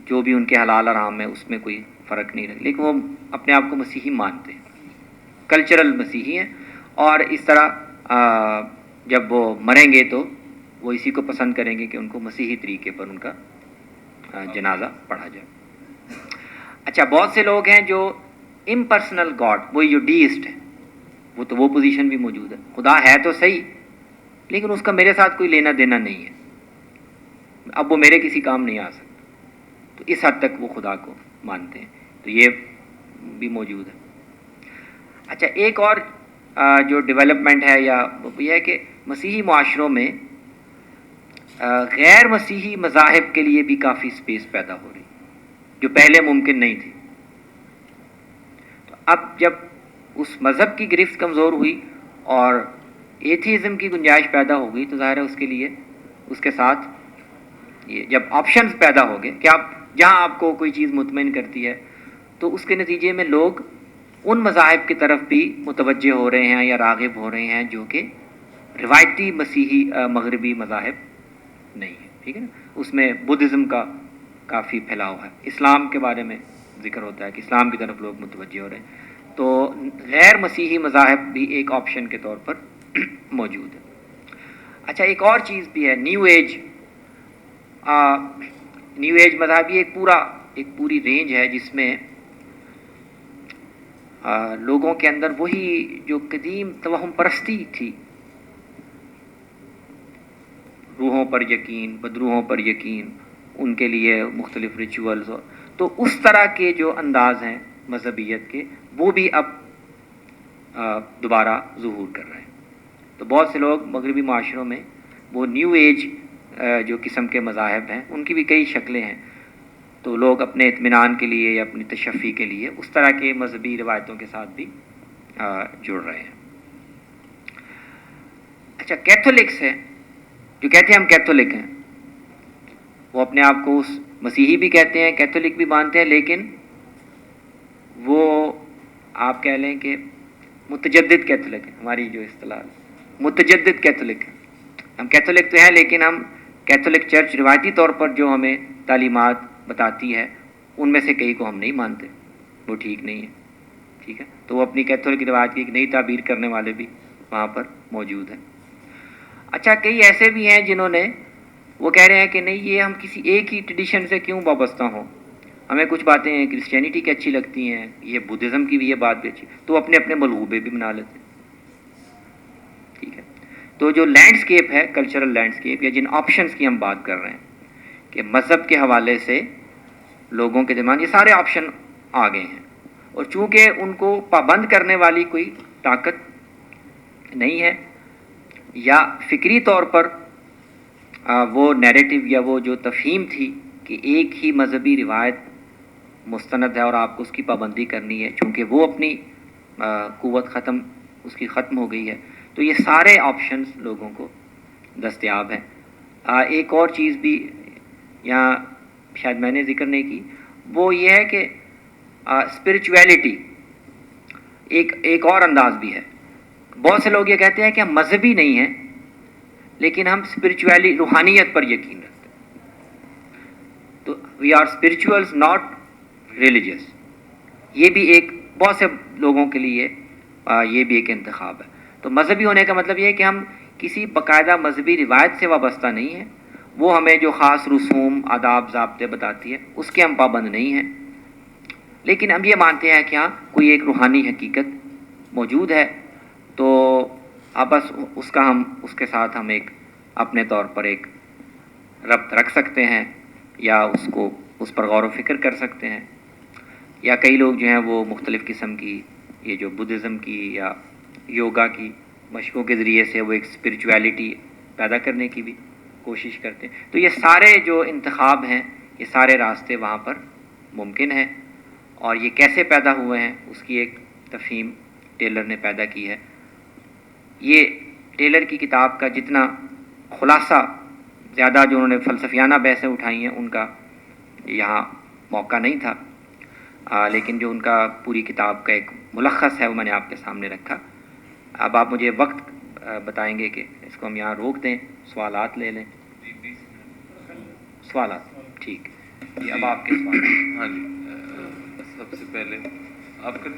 جو بھی ان کے حلال حرام ہے اس میں کوئی فرق نہیں رکھتے، لیکن وہ اپنے آپ کو مسیحی مانتے ہیں، کلچرل مسیحی ہیں. اور اس طرح جب وہ مریں گے تو وہ اسی کو پسند کریں گے کہ ان کو مسیحی طریقے پر ان کا جنازہ پڑھا جائے. اچھا، بہت سے لوگ ہیں جو امپرسنل گاڈ، وہ جو ڈیسٹ ہے، وہ پوزیشن بھی موجود ہے. خدا ہے تو صحیح، لیکن اس کا میرے ساتھ کوئی لینا دینا نہیں ہے، اب وہ میرے کسی کام نہیں آ سکتا. تو اس حد تک وہ خدا کو مانتے ہیں. تو یہ بھی موجود ہے. اچھا، ایک اور جو ڈیولپمنٹ ہے یا یہ ہے کہ مسیحی معاشروں میں غیر مسیحی مذاہب کے لیے بھی کافی سپیس پیدا ہو رہی جو پہلے ممکن نہیں تھی. تو اب جب اس مذہب کی گرفت کمزور ہوئی اور ایتھیزم کی گنجائش پیدا ہو گئی، تو ظاہر ہے اس کے لیے اس کے ساتھ یہ جب آپشنز پیدا ہو گئے کہ آپ جہاں آپ کو کوئی چیز مطمئن کرتی ہے، تو اس کے نتیجے میں لوگ ان مذاہب کی طرف بھی متوجہ ہو رہے ہیں یا راغب ہو رہے ہیں جو کہ روایتی مسیحی مغربی مذاہب نہیں ہے. ٹھیک ہے نا. اس میں بدھزم کا کافی پھیلاؤ ہے، اسلام کے بارے میں ذکر ہوتا ہے کہ اسلام کی طرف لوگ متوجہ ہو رہے ہیں. تو غیر مسیحی مذاہب بھی ایک آپشن کے طور پر موجود ہے. اچھا، ایک اور چیز بھی ہے، نیو ایج. نیو ایج مذہب یہ ایک پوری رینج ہے جس میں لوگوں کے اندر وہی جو قدیم توہم پرستی تھی، روحوں پر یقین، بدروحوں پر یقین، ان کے لیے مختلف ریچولز، تو اس طرح کے جو انداز ہیں مذہبیت کے وہ بھی اب دوبارہ ظہور کر رہے ہیں. تو بہت سے لوگ مغربی معاشروں میں وہ نیو ایج جو قسم کے مذاہب ہیں ان کی بھی کئی شکلیں ہیں. تو لوگ اپنے اطمینان کے لیے یا اپنی تشفی کے لیے اس طرح کے مذہبی روایتوں کے ساتھ بھی جڑ رہے ہیں. اچھا، کیتھولکس ہیں جو کہتے ہیں ہم کیتھولک ہیں، وہ اپنے آپ کو اس مسیحی بھی کہتے ہیں، کیتھولک بھی مانتے ہیں، لیکن وہ آپ کہہ لیں کہ متجدد کیتھولک ہیں. ہماری جو اصطلاح متجدد کیتھولک ہیں. ہم کیتھولک تو ہیں لیکن ہم کیتھولک چرچ روایتی طور پر جو ہمیں تعلیمات بتاتی ہے ان میں سے کئی کو ہم نہیں مانتے، وہ ٹھیک نہیں ہے. ٹھیک ہے. تو وہ اپنی کیتھولک روایت کی ایک نئی تعبیر کرنے والے بھی وہاں پر موجود ہیں. اچھا، کئی ایسے بھی ہیں جنہوں نے وہ کہہ رہے ہیں کہ نہیں یہ ہم کسی ایک ہی ٹریڈیشن سے کیوں وابستہ ہوں، ہمیں کچھ باتیں کرسچینٹی کی اچھی لگتی ہیں، یہ بدھزم کی بھی یہ بات بھی اچھی، تو اپنے اپنے ملغوبے بھی بنا لیتے ہیں. ٹھیک ہے. تو جو لینڈسکیپ ہے، کلچرل لینڈسکیپ، یا جن آپشنز کی ہم بات کر رہے ہیں کہ مذہب کے حوالے سے لوگوں کے درمیان یہ سارے آپشن آ گئے ہیں، اور چونکہ ان کو پابند کرنے والی کوئی طاقت نہیں ہے یا فکری طور پر وہ نیریٹو یا وہ جو تفہیم تھی کہ ایک ہی مذہبی روایت مستند ہے اور آپ کو اس کی پابندی کرنی ہے، چونکہ وہ اپنی قوت اس کی ختم ہو گئی ہے، تو یہ سارے آپشنز لوگوں کو دستیاب ہیں. ایک اور چیز بھی یہاں شاید میں نے ذکر نہیں کی، وہ یہ ہے کہ اسپرچویلٹی ایک اور انداز بھی ہے. بہت سے لوگ یہ کہتے ہیں کہ ہم مذہبی نہیں ہیں لیکن ہم اسپرچویلی روحانیت پر یقین رکھتے ہیں. تو وی آر اسپرچوئلس ناٹ ریلیجیس. یہ بھی ایک بہت سے لوگوں کے لیے یہ بھی ایک انتخاب ہے. تو مذہبی ہونے کا مطلب یہ ہے کہ ہم کسی باقاعدہ مذہبی روایت سے وابستہ نہیں ہیں. وہ ہمیں جو خاص رسوم آداب ضابطے بتاتی ہے اس کے ہم پابند نہیں ہیں، لیکن ہم یہ مانتے ہیں کہ ہاں کوئی ایک روحانی حقیقت موجود ہے. تو اب بس اس کے ساتھ ہم ایک اپنے طور پر ایک ربط رکھ سکتے ہیں، یا اس پر غور و فکر کر سکتے ہیں. یا کئی لوگ جو ہیں وہ مختلف قسم کی یہ جو بدھزم کی یا یوگا کی مشقوں کے ذریعے سے وہ ایک اسپرچویلٹی پیدا کرنے کی بھی کوشش کرتے ہیں. تو یہ سارے جو انتخاب ہیں، یہ سارے راستے وہاں پر ممکن ہیں. اور یہ کیسے پیدا ہوئے ہیں اس کی ایک تفہیم ٹیلر نے پیدا کی ہے. یہ ٹیلر کی کتاب کا جتنا خلاصہ، زیادہ جو انہوں نے فلسفیانہ بحثیں اٹھائی ہیں ان کا یہاں موقع نہیں تھا، لیکن جو ان کا پوری کتاب کا ایک ملخص ہے وہ میں نے آپ کے سامنے رکھا. اب آپ مجھے وقت بتائیں گے کہ اس کو ہم یہاں روک دیں، سوالات لے لیں. سوالات ٹھیک جی. اب آپ کے سوال. ہاں جی، سب سے پہلے آپ کا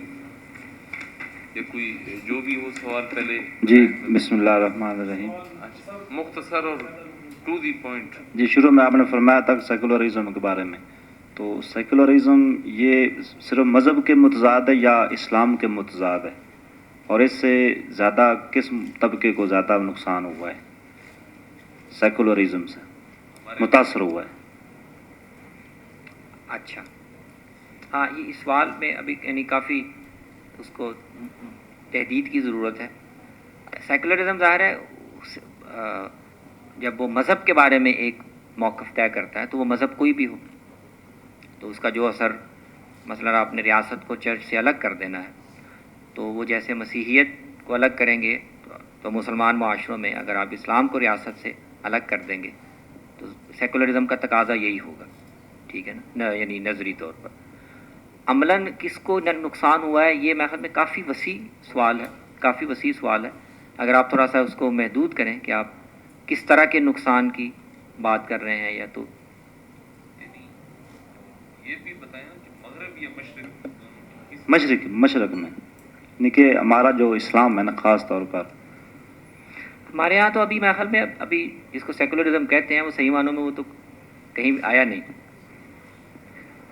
یہ کوئی جو بھی وہ سوال پہلے. جی بسم اللہ الرحمن الرحیم. مختصر اور ٹو دی پوائنٹ. جی شروع میں آپ نے فرمایا تھا سیکولرزم کے بارے میں. تو سیکولرزم یہ صرف مذہب کے متضاد ہے یا اسلام کے متضاد ہے، اور اس سے زیادہ کس طبقے کو زیادہ نقصان ہوا ہے سیکولرزم سے متاثر ہوا ہے؟ اچھا ہاں، یہ اس سوال میں ابھی یعنی کافی اس کو تحدید کی ضرورت ہے. سیکولرزم ظاہر ہے جب وہ مذہب کے بارے میں ایک موقف طے کرتا ہے تو وہ مذہب کوئی بھی ہو تو اس کا جو اثر، مثلا آپ نے ریاست کو چرچ سے الگ کر دینا ہے تو وہ جیسے مسیحیت کو الگ کریں گے تو مسلمان معاشروں میں اگر آپ اسلام کو ریاست سے الگ کر دیں گے تو سیکولرزم کا تقاضا یہی ہوگا. ٹھیک ہے نا، یعنی نظری طور پر. عملاً کس کو نقصان ہوا ہے یہ میرے خیال میں کافی وسیع سوال ہے. اگر آپ تھوڑا سا اس کو محدود کریں کہ آپ کس طرح کے نقصان کی بات کر رہے ہیں، یا تو یہ بھی بتائیں کہ مغرب یا مشرق میں یعنی کہ ہمارا جو اسلام ہے نا خاص طور پر ہمارے ہاں تو ابھی میرے خیال میں ابھی جس کو سیکولرزم کہتے ہیں وہ صحیح معنوں میں وہ تو کہیں آیا نہیں.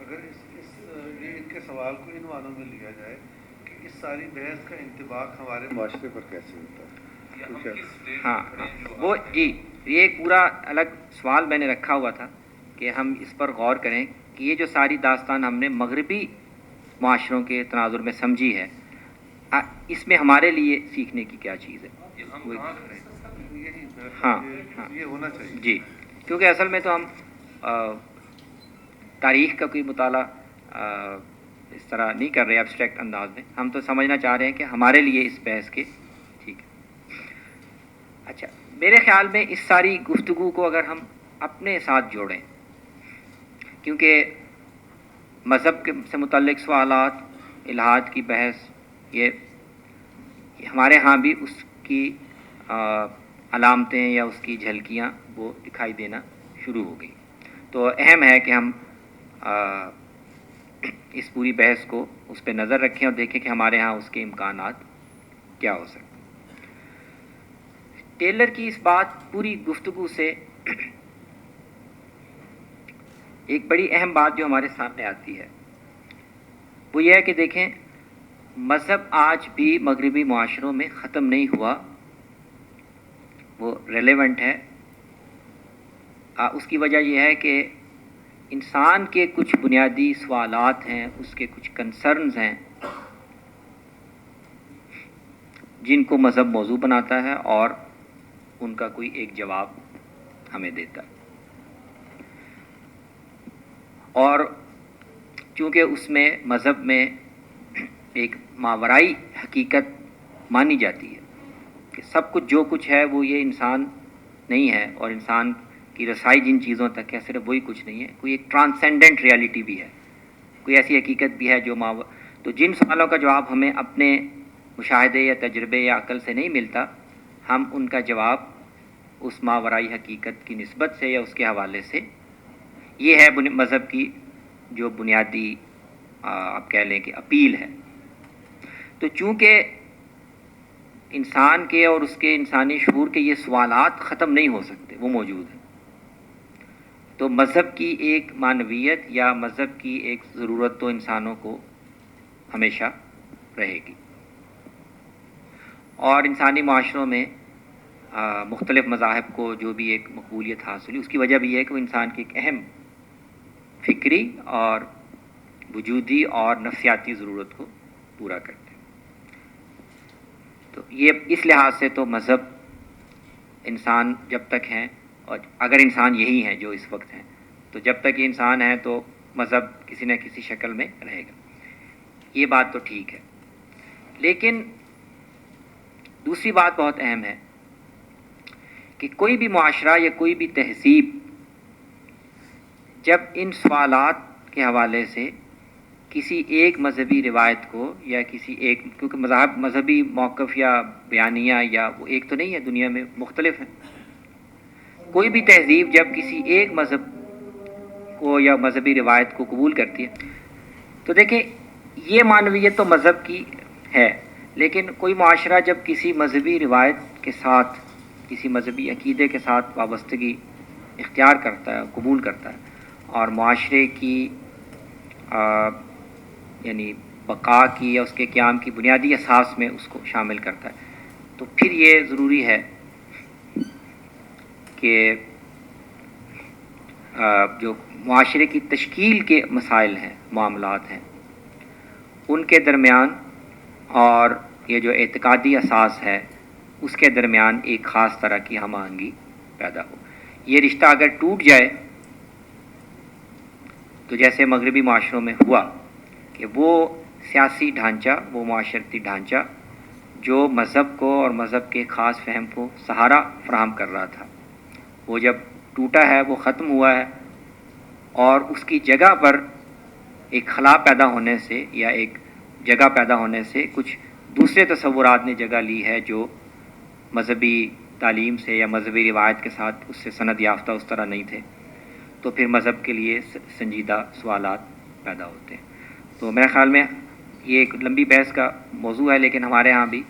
اگر ان کے سوال کو ان معنوں میں لیا جائے کہ اس ساری بحث کا انطباق ہمارے معاشرے پر کیسے ہوتا ہے؟ ہاں وہ جی، یہ ایک پورا الگ سوال میں نے رکھا ہوا تھا کہ ہم اس پر غور کریں کہ یہ جو ساری داستان ہم نے مغربی معاشروں کے تناظر میں سمجھی ہے، اس میں ہمارے لیے سیکھنے کی کیا چیز ہے. ہاں یہ ہونا چاہیے جی، کیونکہ اصل میں تو ہم تاریخ کا کوئی مطالعہ اس طرح نہیں کر رہے ایبسٹریکٹ انداز میں. ہم تو سمجھنا چاہ رہے ہیں کہ ہمارے لیے اس بحث کے ٹھیک ہے. اچھا، میرے خیال میں اس ساری گفتگو کو اگر ہم اپنے ساتھ جوڑیں، کیونکہ مذہب سے متعلق سوالات، الہاد کی بحث، یہ ہمارے ہاں بھی اس کی علامتیں یا اس کی جھلکیاں وہ دکھائی دینا شروع ہو گئی. تو اہم ہے کہ ہم اس پوری بحث کو اس پہ نظر رکھیں اور دیکھیں کہ ہمارے ہاں اس کے امکانات کیا ہو سکتے ہیں. ٹیلر کی اس بات پوری گفتگو سے ایک بڑی اہم بات جو ہمارے سامنے آتی ہے وہ یہ ہے کہ دیکھیں، مذہب آج بھی مغربی معاشروں میں ختم نہیں ہوا، وہ ریلیونٹ ہے. اس کی وجہ یہ ہے کہ انسان کے کچھ بنیادی سوالات ہیں، اس کے کچھ کنسرنز ہیں جن کو مذہب موضوع بناتا ہے اور ان کا کوئی ایک جواب ہمیں دیتا ہے. اور چونکہ اس میں مذہب میں ایک ماورائی حقیقت مانی جاتی ہے کہ سب کچھ جو کچھ ہے وہ یہ انسان نہیں ہے، اور انسان کی رسائی جن چیزوں تک ہے صرف وہی کچھ نہیں ہے، کوئی ایک ٹرانسینڈنٹ ریالٹی بھی ہے. کوئی ایسی حقیقت بھی ہے جو تو جن سوالوں کا جواب ہمیں اپنے مشاہدے یا تجربے یا عقل سے نہیں ملتا، ہم ان کا جواب اس ماورائی حقیقت کی نسبت سے یا اس کے حوالے سے، یہ ہے مذہب کی جو بنیادی آپ کہہ لیں کہ اپیل ہے۔ تو چونکہ انسان کے اور اس کے انسانی شعور کے یہ سوالات ختم نہیں ہو سکتے، وہ موجود ہیں، تو مذہب کی ایک معنویت یا مذہب کی ایک ضرورت تو انسانوں کو ہمیشہ رہے گی۔ اور انسانی معاشروں میں مختلف مذاہب کو جو بھی ایک مقبولیت حاصل ہوئی، اس کی وجہ بھی یہ ہے کہ وہ انسان کی ایک اہم فکری اور وجودی اور نفسیاتی ضرورت کو پورا کرتے ہیں۔ تو یہ اس لحاظ سے تو مذہب انسان جب تک ہیں، اور اگر انسان یہی ہیں جو اس وقت ہیں، تو جب تک یہ انسان ہیں تو مذہب کسی نہ کسی شکل میں رہے گا، یہ بات تو ٹھیک ہے۔ لیکن دوسری بات بہت اہم ہے کہ کوئی بھی معاشرہ یا کوئی بھی تہذیب جب ان سوالات کے حوالے سے کسی ایک مذہبی روایت کو یا کسی ایک، کیونکہ مذہبی موقف یا بیانیہ یا وہ ایک تو نہیں ہے، دنیا میں مختلف ہیں، کوئی بھی تہذیب جب کسی ایک مذہب کو یا مذہبی روایت کو قبول کرتی ہے تو دیکھیں یہ معنویت تو مذہب کی ہے، لیکن کوئی معاشرہ جب کسی مذہبی روایت کے ساتھ، کسی مذہبی عقیدے کے ساتھ وابستگی اختیار کرتا ہے، قبول کرتا ہے، اور معاشرے کی یعنی بقا کی یا اس کے قیام کی بنیادی اساس میں اس کو شامل کرتا ہے، تو پھر یہ ضروری ہے کہ جو معاشرے کی تشکیل کے مسائل ہیں، معاملات ہیں، ان کے درمیان اور یہ جو اعتقادی اساس ہے اس کے درمیان ایک خاص طرح کی ہم آہنگی پیدا ہو۔ یہ رشتہ اگر ٹوٹ جائے تو جیسے مغربی معاشروں میں ہوا کہ وہ سیاسی ڈھانچہ، وہ معاشرتی ڈھانچہ جو مذہب کو اور مذہب کے خاص فہم کو سہارا فراہم کر رہا تھا، وہ جب ٹوٹا ہے، وہ ختم ہوا ہے، اور اس کی جگہ پر ایک خلا پیدا ہونے سے یا ایک جگہ پیدا ہونے سے کچھ دوسرے تصورات نے جگہ لی ہے جو مذہبی تعلیم سے یا مذہبی روایت کے ساتھ اس سے سند یافتہ اس طرح نہیں تھے، تو پھر مذہب کے لیے سنجیدہ سوالات پیدا ہوتے ہیں۔ تو میرے خیال میں یہ ایک لمبی بحث کا موضوع ہے، لیکن ہمارے ہاں بھی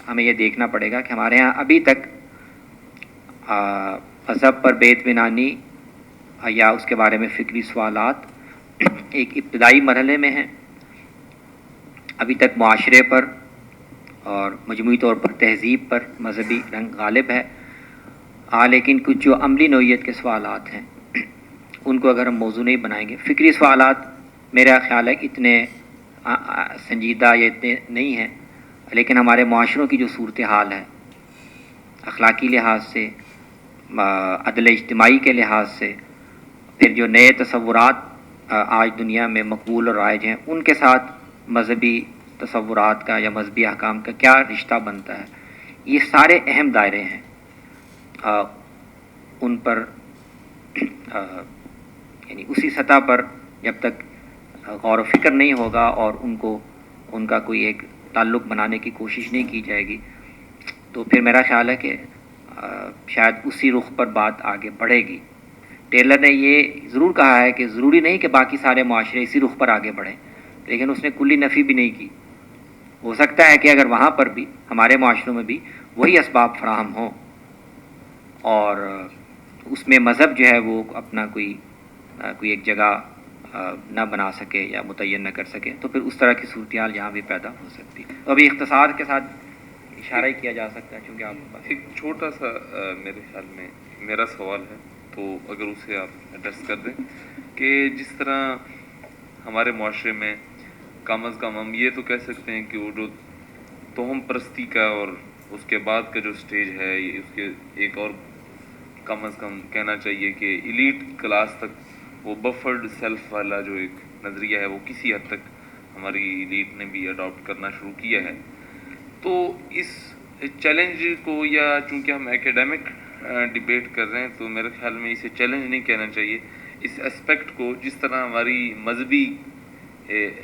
ہمیں یہ دیکھنا پڑے گا کہ ہمارے ہاں ابھی تک مذہب پر بے اطمینانی یا اس کے بارے میں فکری سوالات ایک ابتدائی مرحلے میں ہیں، ابھی تک معاشرے پر اور مجموعی طور پر تہذیب پر مذہبی رنگ غالب ہے، لیکن کچھ جو عملی نوعیت کے سوالات ہیں ان کو اگر ہم موضوع نہیں بنائیں گے، فکری سوالات میرا خیال ہے کہ اتنے سنجیدہ یا اتنے نہیں ہیں، لیکن ہمارے معاشروں کی جو صورتحال ہے، اخلاقی لحاظ سے، عدل اجتماعی کے لحاظ سے، پھر جو نئے تصورات آج دنیا میں مقبول اور رائج ہیں، ان کے ساتھ مذہبی تصورات کا یا مذہبی احکام کا کیا رشتہ بنتا ہے، یہ سارے اہم دائرے ہیں، ان پر یعنی اسی سطح پر جب تک غور و فکر نہیں ہوگا اور ان کا کوئی ایک تعلق بنانے کی کوشش نہیں کی جائے گی، تو پھر میرا خیال ہے کہ شاید اسی رخ پر بات آگے بڑھے گی۔ ٹیلر نے یہ ضرور کہا ہے کہ ضروری نہیں کہ باقی سارے معاشرے اسی رخ پر آگے بڑھیں، لیکن اس نے کلی نفی بھی نہیں کی۔ ہو سکتا ہے کہ اگر وہاں پر بھی ہمارے معاشروں میں بھی وہی اسباب فراہم ہوں اور اس میں مذہب جو ہے وہ اپنا کوئی ایک جگہ نہ بنا سکے یا متعین نہ کر سکے، تو پھر اس طرح کی صورتحال یہاں بھی پیدا ہو سکتی ہے۔ تو ابھی اختصار کے ساتھ اشارہ ہی کیا جا سکتا ہے، چونکہ آپ ایک چھوٹا سا میرے خیال میں میرا سوال ہے، تو اگر اسے آپ ایڈریس کر دیں کہ جس طرح ہمارے معاشرے میں کم از کم ہم یہ تو کہہ سکتے ہیں کہ وہ جو توہم پرستی کا اور اس کے بعد کا جو سٹیج ہے، اس کے ایک اور کم از کم کہنا چاہیے کہ ایلیٹ کلاس تک وہ بفرڈ سیلف والا جو ایک نظریہ ہے وہ کسی حد تک ہماری ایلیٹ نے بھی اڈاپٹ کرنا شروع کیا ہے۔ تو اس چیلنج کو، یا چونکہ ہم ایکیڈیمک ڈیبیٹ کر رہے ہیں تو میرے خیال میں اسے چیلنج نہیں کہنا چاہیے، اس اسپیکٹ کو جس طرح ہماری مذہبی